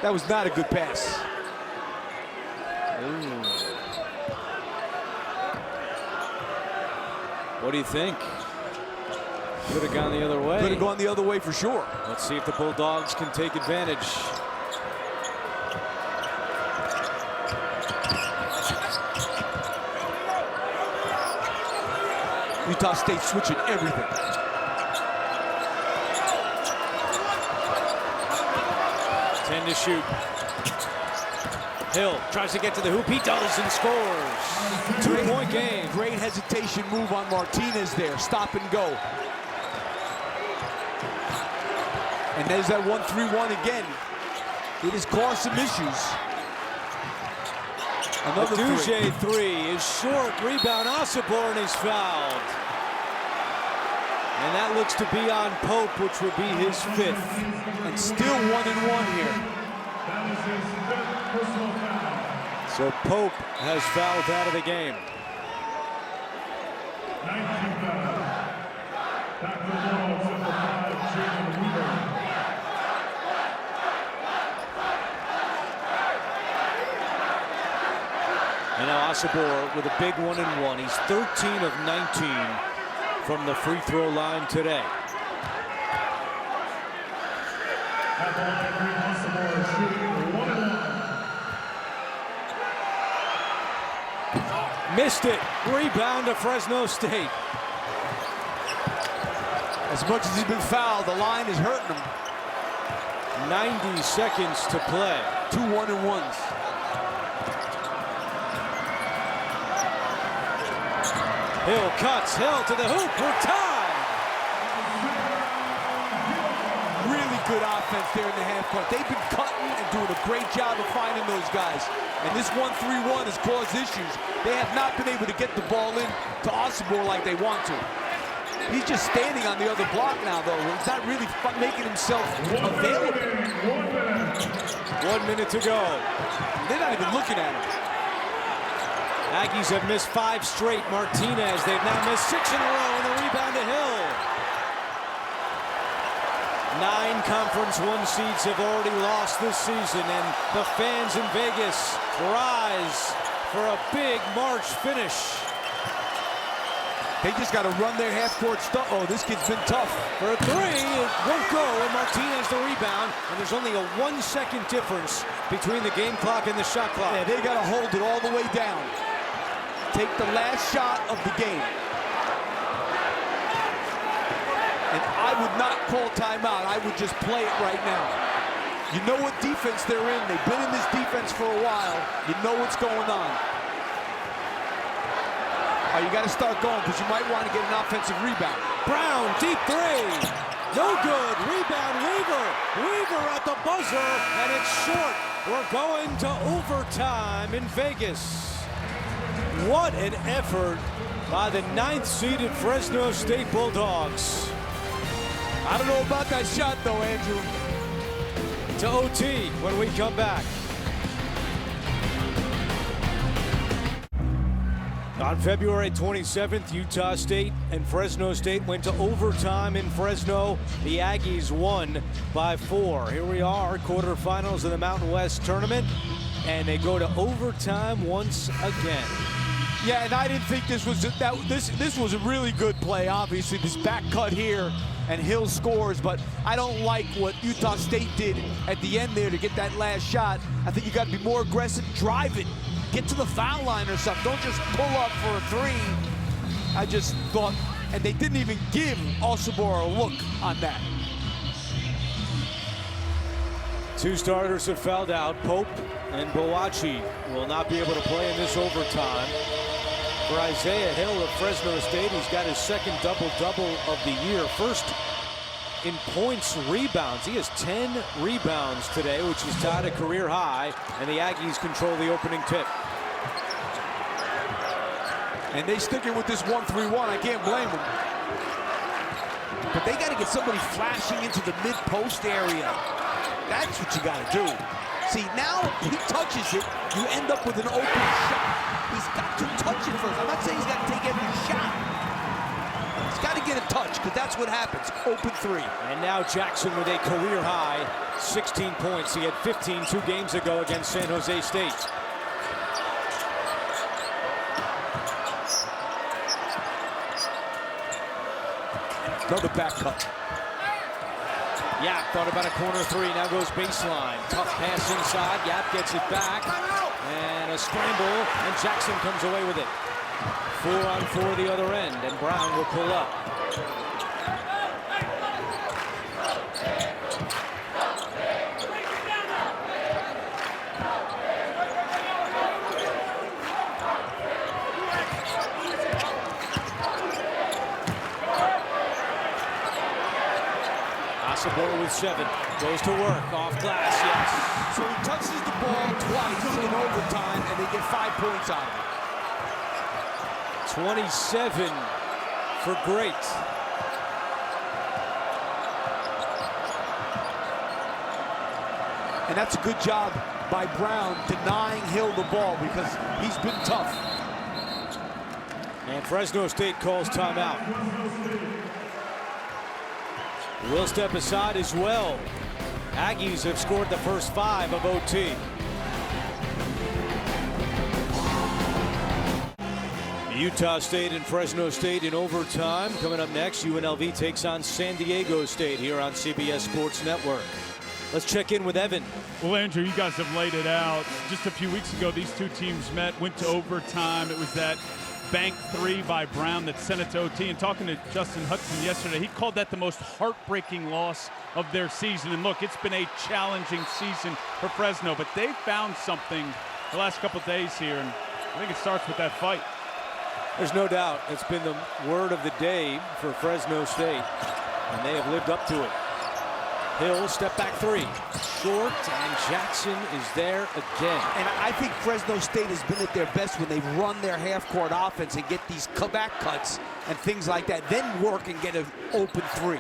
That was not a good pass. Ooh. What do you think? Could have gone the other way. Could have gone the other way for sure. Let's see if the Bulldogs can take advantage. Utah State switching everything. Ten to shoot. Hill tries to get to the hoop. He does and scores. 2-point game. Great hesitation move on Martinez there. Stop and go. And there's that 1-3-1 again. It has caused some issues. Another three is short. Rebound. Asabor, and he's fouled. And that looks to be on Pope, which will be his 5th. And still 1-and-1 here. So Pope has fouled out of the game. And now Asabor with a big 1-and-1. He's 13 of 19 from the free throw line today. Missed it. Rebound to Fresno State. As much as he's been fouled, the line is hurting him. 90 seconds to play. 2 1-and-1s. Hill cuts. Hill to the hoop. We're tied. Really good offense there in the half court. They've been cutting and doing a great job of finding those guys. And this 1-3-1 has caused issues. They have not been able to get the ball in to Asabor like they want to. He's just standing on the other block now, though. He's not really making himself available. 1 minute to go. They're not even looking at him. Aggies have missed 5 straight. Martinez, they've now missed 6 in a row, and the rebound to Hill. 9 Conference 1 seeds have already lost this season, and the fans in Vegas rise for a big March finish. They just got to run their half-court stuff. Oh, this kid's been tough. For a 3, it won't go, and Martinez the rebound, and there's only a 1-second difference between the game clock and the shot clock. Yeah, they got to hold it all the way down. Take the last shot of the game. And I would not call timeout. I would just play it right now. You know what defense they're in. They've been in this defense for a while. You know what's going on. Oh, you got to start going because you might want to get an offensive rebound. Brown, deep three. No good. Rebound, Weaver. Weaver at the buzzer, and it's short. We're going to overtime in Vegas. What an effort by the 9th-seeded Fresno State Bulldogs. I don't know about that shot, though, Andrew. To OT when we come back. On February 27th, Utah State and Fresno State went to overtime in Fresno. The Aggies won by 4. Here we are, quarterfinals of the Mountain West tournament, and they go to overtime once again. Yeah, and I didn't think this was this was a really good play. Obviously, this back cut here, and Hill scores, but I don't like what Utah State did at the end there to get that last shot. I think you got to be more aggressive, drive it. Get to the foul line or something. Don't just pull up for a three. I just thought, and they didn't even give Alcibor a look on that. 2 starters have fouled out. Pope and Boachi will not be able to play in this overtime. For Isaiah Hill of Fresno State, he's got his second double-double of the year. First in points, rebounds. He has 10 rebounds today, which is tied a career high, and the Aggies control the opening tip. And they sticking with this 1-3-1. I can't blame them. But they got to get somebody flashing into the mid-post area. That's what you got to do. See, now he touches it, you end up with an open shot. He's got to touch it first. I'm not saying he's got to take every shot. He's got to get a touch, because that's what happens. Open three. And now Jackson with a career high 16 points. He had 15 2 games ago against San Jose State. Another back cut. Yap thought about a corner three. Now goes baseline. Tough pass inside. Yap gets it back. And a scramble. And Jackson comes away with it. 4-on-4 the other end. And Brown will pull up. Alcibor with 7. Goes to work. Off glass, yes. So he touches the ball twice in overtime, and they get 5 points out of it. 27 for Great. And that's a good job by Brown denying Hill the ball, because he's been tough. And Fresno State calls timeout. We'll step aside as well. Aggies have scored the first 5 of OT. Utah State and Fresno State in overtime. Coming up next, UNLV takes on San Diego State here on CBS Sports Network. Let's check in with Evan. Well, Andrew, you guys have laid it out. Just a few weeks ago, these two teams met, went to overtime. It was that bank 3 by Brown that sent it to OT. And talking to Justin Hudson yesterday, he called that the most heartbreaking loss of their season. And look, it's been a challenging season for Fresno, but they found something the last couple days here, and I think it starts with that fight. There's no doubt it's been the word of the day for Fresno State, and they have lived up to it. Hill, step back 3. Short, and Jackson is there again. And I think Fresno State has been at their best when they run their half-court offense and get these back cuts and things like that, then work and get an open 3.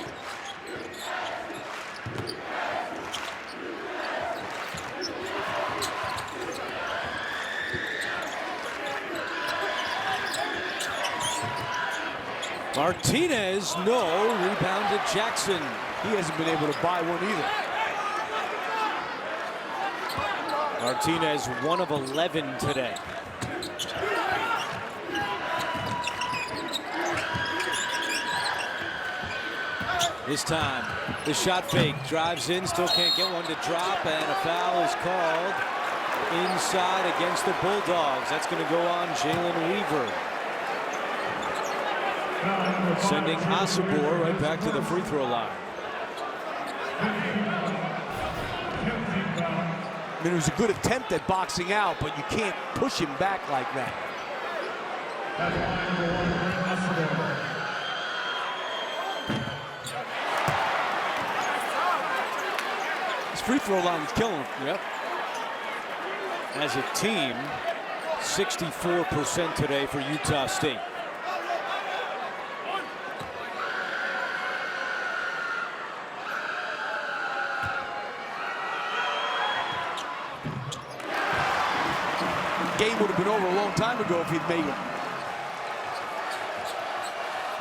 Martinez, no, rebounded Jackson. He hasn't been able to buy one either. Martinez, 1 of 11 today. This time, the shot fake, drives in, still can't get one to drop, and a foul is called inside against the Bulldogs. That's going to go on Jalen Weaver. Sending Alcibor right back to the free throw line. I mean, it was a good attempt at boxing out, but you can't push him back like that. His free throw line is killing him. Yep. As a team, 64% today for Utah State. Game would have been over a long time ago if he'd made it.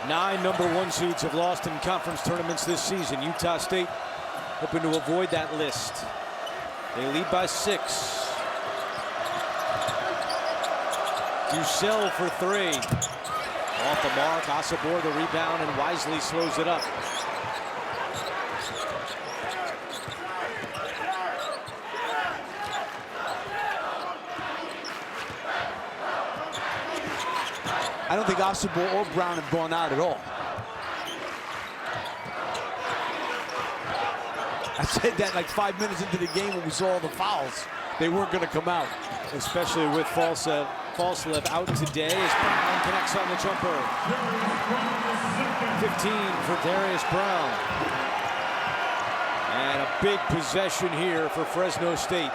9 #1 seeds have lost in conference tournaments this season. Utah State hoping to avoid that list. They lead by 6. Dussel for 3. Off the mark, Asabor the rebound, and wisely slows it up. I don't think Asabor or Brown have gone out at all. I said that like 5 minutes into the game when we saw all the fouls. They weren't going to come out. Especially with Falslev out today as Brown connects on the jumper. 15 for Darius Brown. And a big possession here for Fresno State.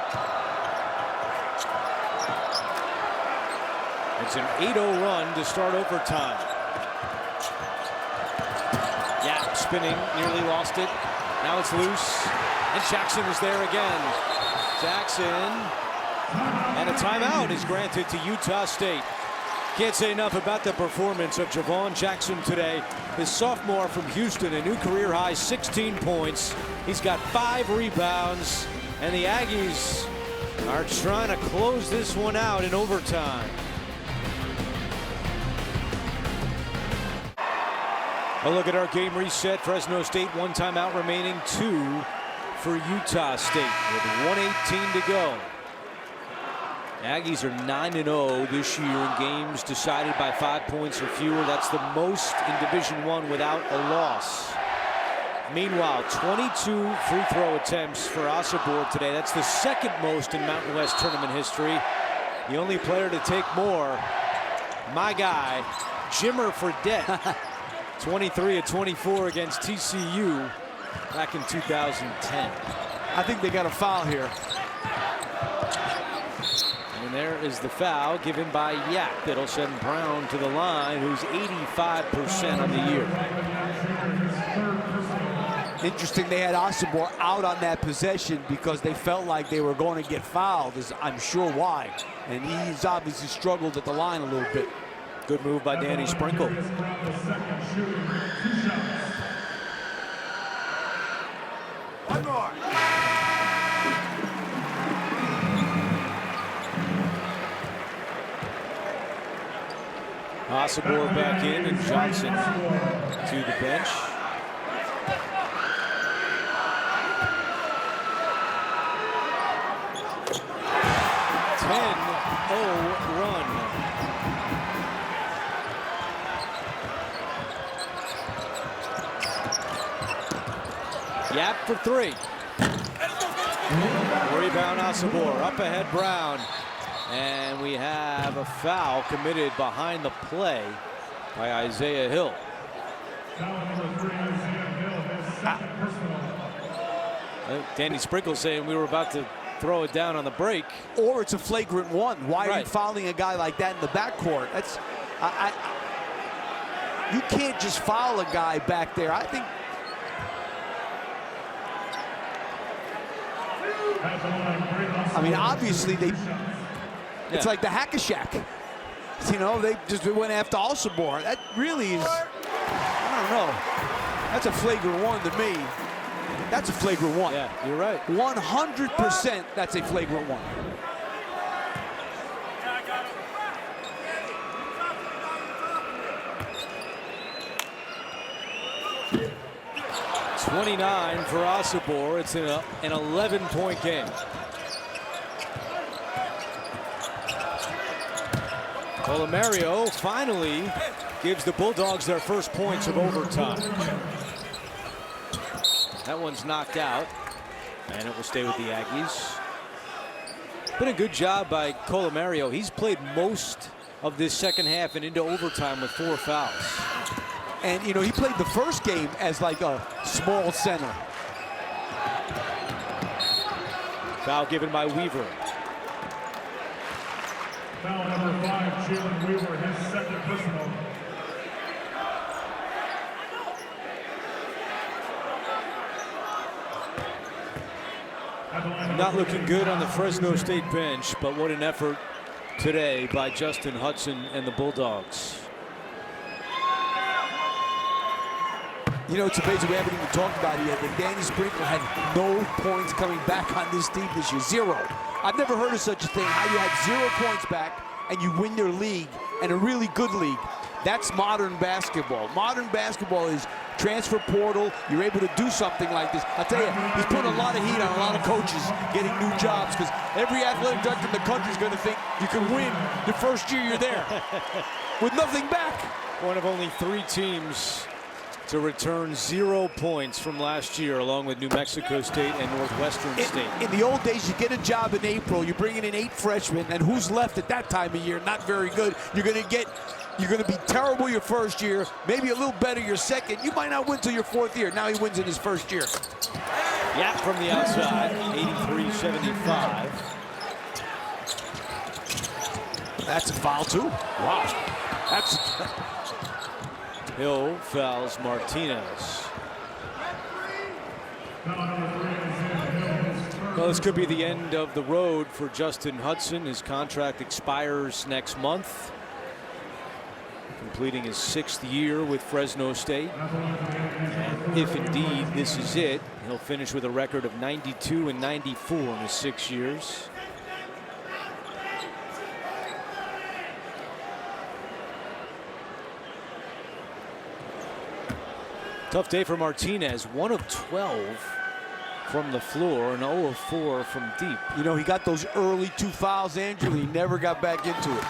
It's an 8-0 run to start overtime. Yap spinning, nearly lost it. Now it's loose, and Jackson is there again. Jackson, and a timeout is granted to Utah State. Can't say enough about the performance of Javon Jackson today. His sophomore from Houston, a new career high 16 points. He's got 5 rebounds, and the Aggies are trying to close this one out in overtime. A look at our game reset. Fresno State 1 timeout remaining, 2 for Utah State with 1:18 to go. Aggies are 9-0 this year in games decided by 5 points or fewer. That's the most in Division I without a loss. Meanwhile, 22 free throw attempts for Asabor today. That's the second most in Mountain West tournament history. The only player to take more, my guy, Jimmer Fredette. 23 of 24 against TCU back in 2010. I think they got a foul here. And there is the foul given by Yap. That'll send Brown to the line, who's 85% on the year. Interesting they had Asabor out on that possession because they felt like they were going to get fouled, I'm sure why. And he's obviously struggled at the line a little bit. Good move by Danny Sprinkle. One more. Asabor back in and Johnson to the bench. Run. Yap for 3. Rebound Asabor, up ahead Brown. And we have a foul committed behind the play by Isaiah Hill. Danny Sprinkle saying we were about to throw it down on the break. Or it's a flagrant 1. Why are you fouling a guy like that in the backcourt? That's you can't just foul a guy back there. I think obviously it's like the hack-a-shack. You know, they just went after Asabor. That really is, I don't know. That's a flagrant 1 to me. That's a flagrant 1. Yeah, you're right. 100% that's a flagrant 1. .29 for Asabor. It's an 11-point game. Colomario finally gives the Bulldogs their first points of overtime. That one's knocked out, and it will stay with the Aggies. Been a good job by Colomario. He's played most of this second half and into overtime with 4 fouls. And, you know, he played the first game as like a small center. Foul given by Weaver. Foul number 5, Jalen Weaver, his second personal. Not looking good on the Fresno State bench, but what an effort today by Justin Hudson and the Bulldogs. You know, it's amazing we haven't even talked about it yet, but Danny Sprinkle had no points coming back on this team this year. 0. I've never heard of such a thing, how you had 0 points back and you win your league, and a really good league. That's modern basketball. Modern basketball is transfer portal. You're able to do something like this. I'll tell you, he's putting a lot of heat on a lot of coaches getting new jobs, because every athletic director in the country is going to think you can win the first year you're there with nothing back. One of only 3 teams to return 0 points from last year, along with New Mexico State and Northwestern State. In the old days, you get a job in April, you're bringing in 8 freshmen, and who's left at that time of year? Not very good. You're going to be terrible your first year, maybe a little better your second. You might not win till your 4th year. Now he wins in his first year. Yap from the outside, 83-75. That's a foul too. Wow. That's Hill fouls Martinez. Well, this could be the end of the road for Justin Hudson. His contract expires next month, completing his 6th year with Fresno State. And if indeed this is it, he'll finish with a record of 92-94 in his 6 years. Tough day for Martinez. 1 of 12 from the floor and 0 of 4 from deep. You know, he got those early 2 fouls, Andrew, and he never got back into it.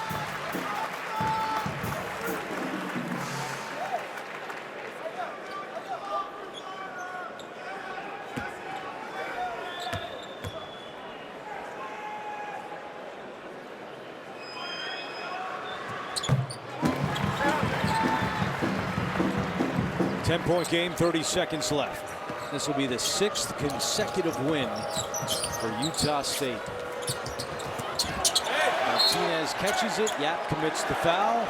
Ten-point game, 30 seconds left. This will be the 6th consecutive win for Utah State. Martinez catches it. Yap commits the foul.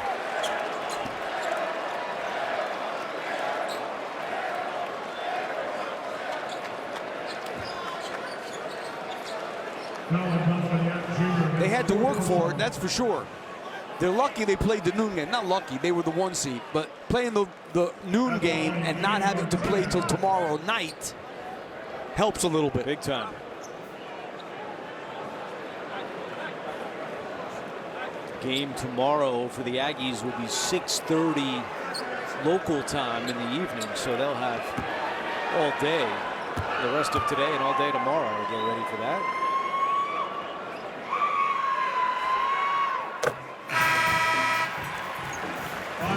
They had to work for it, that's for sure. They're lucky they played the noon game. Not lucky, they were the 1 seed. But playing the noon game and not having to play till tomorrow night helps a little bit. Big time. Game tomorrow for the Aggies will be 6:30 local time in the evening. So they'll have all day, the rest of today and all day tomorrow to get ready for that.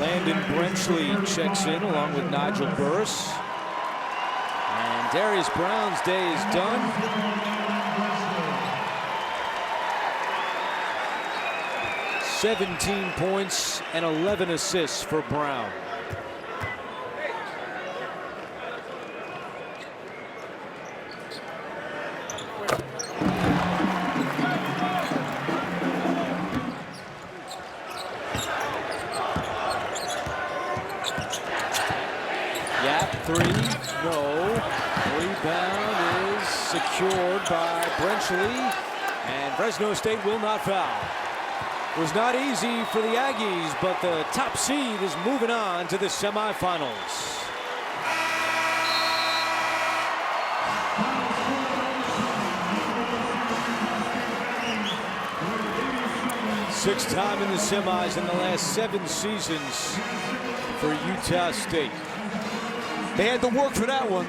Landon Brenchley checks in along with Nigel Burris. And Darius Brown's day is done. "17 points and 11 assists for Brown. Yap, 3, no. Rebound is secured by Brenchley, and Fresno State will not foul. It was not easy for the Aggies, but the top seed is moving on to the semifinals. Sixth time in the semis in the last 7 seasons for Utah State. They had to work for that one.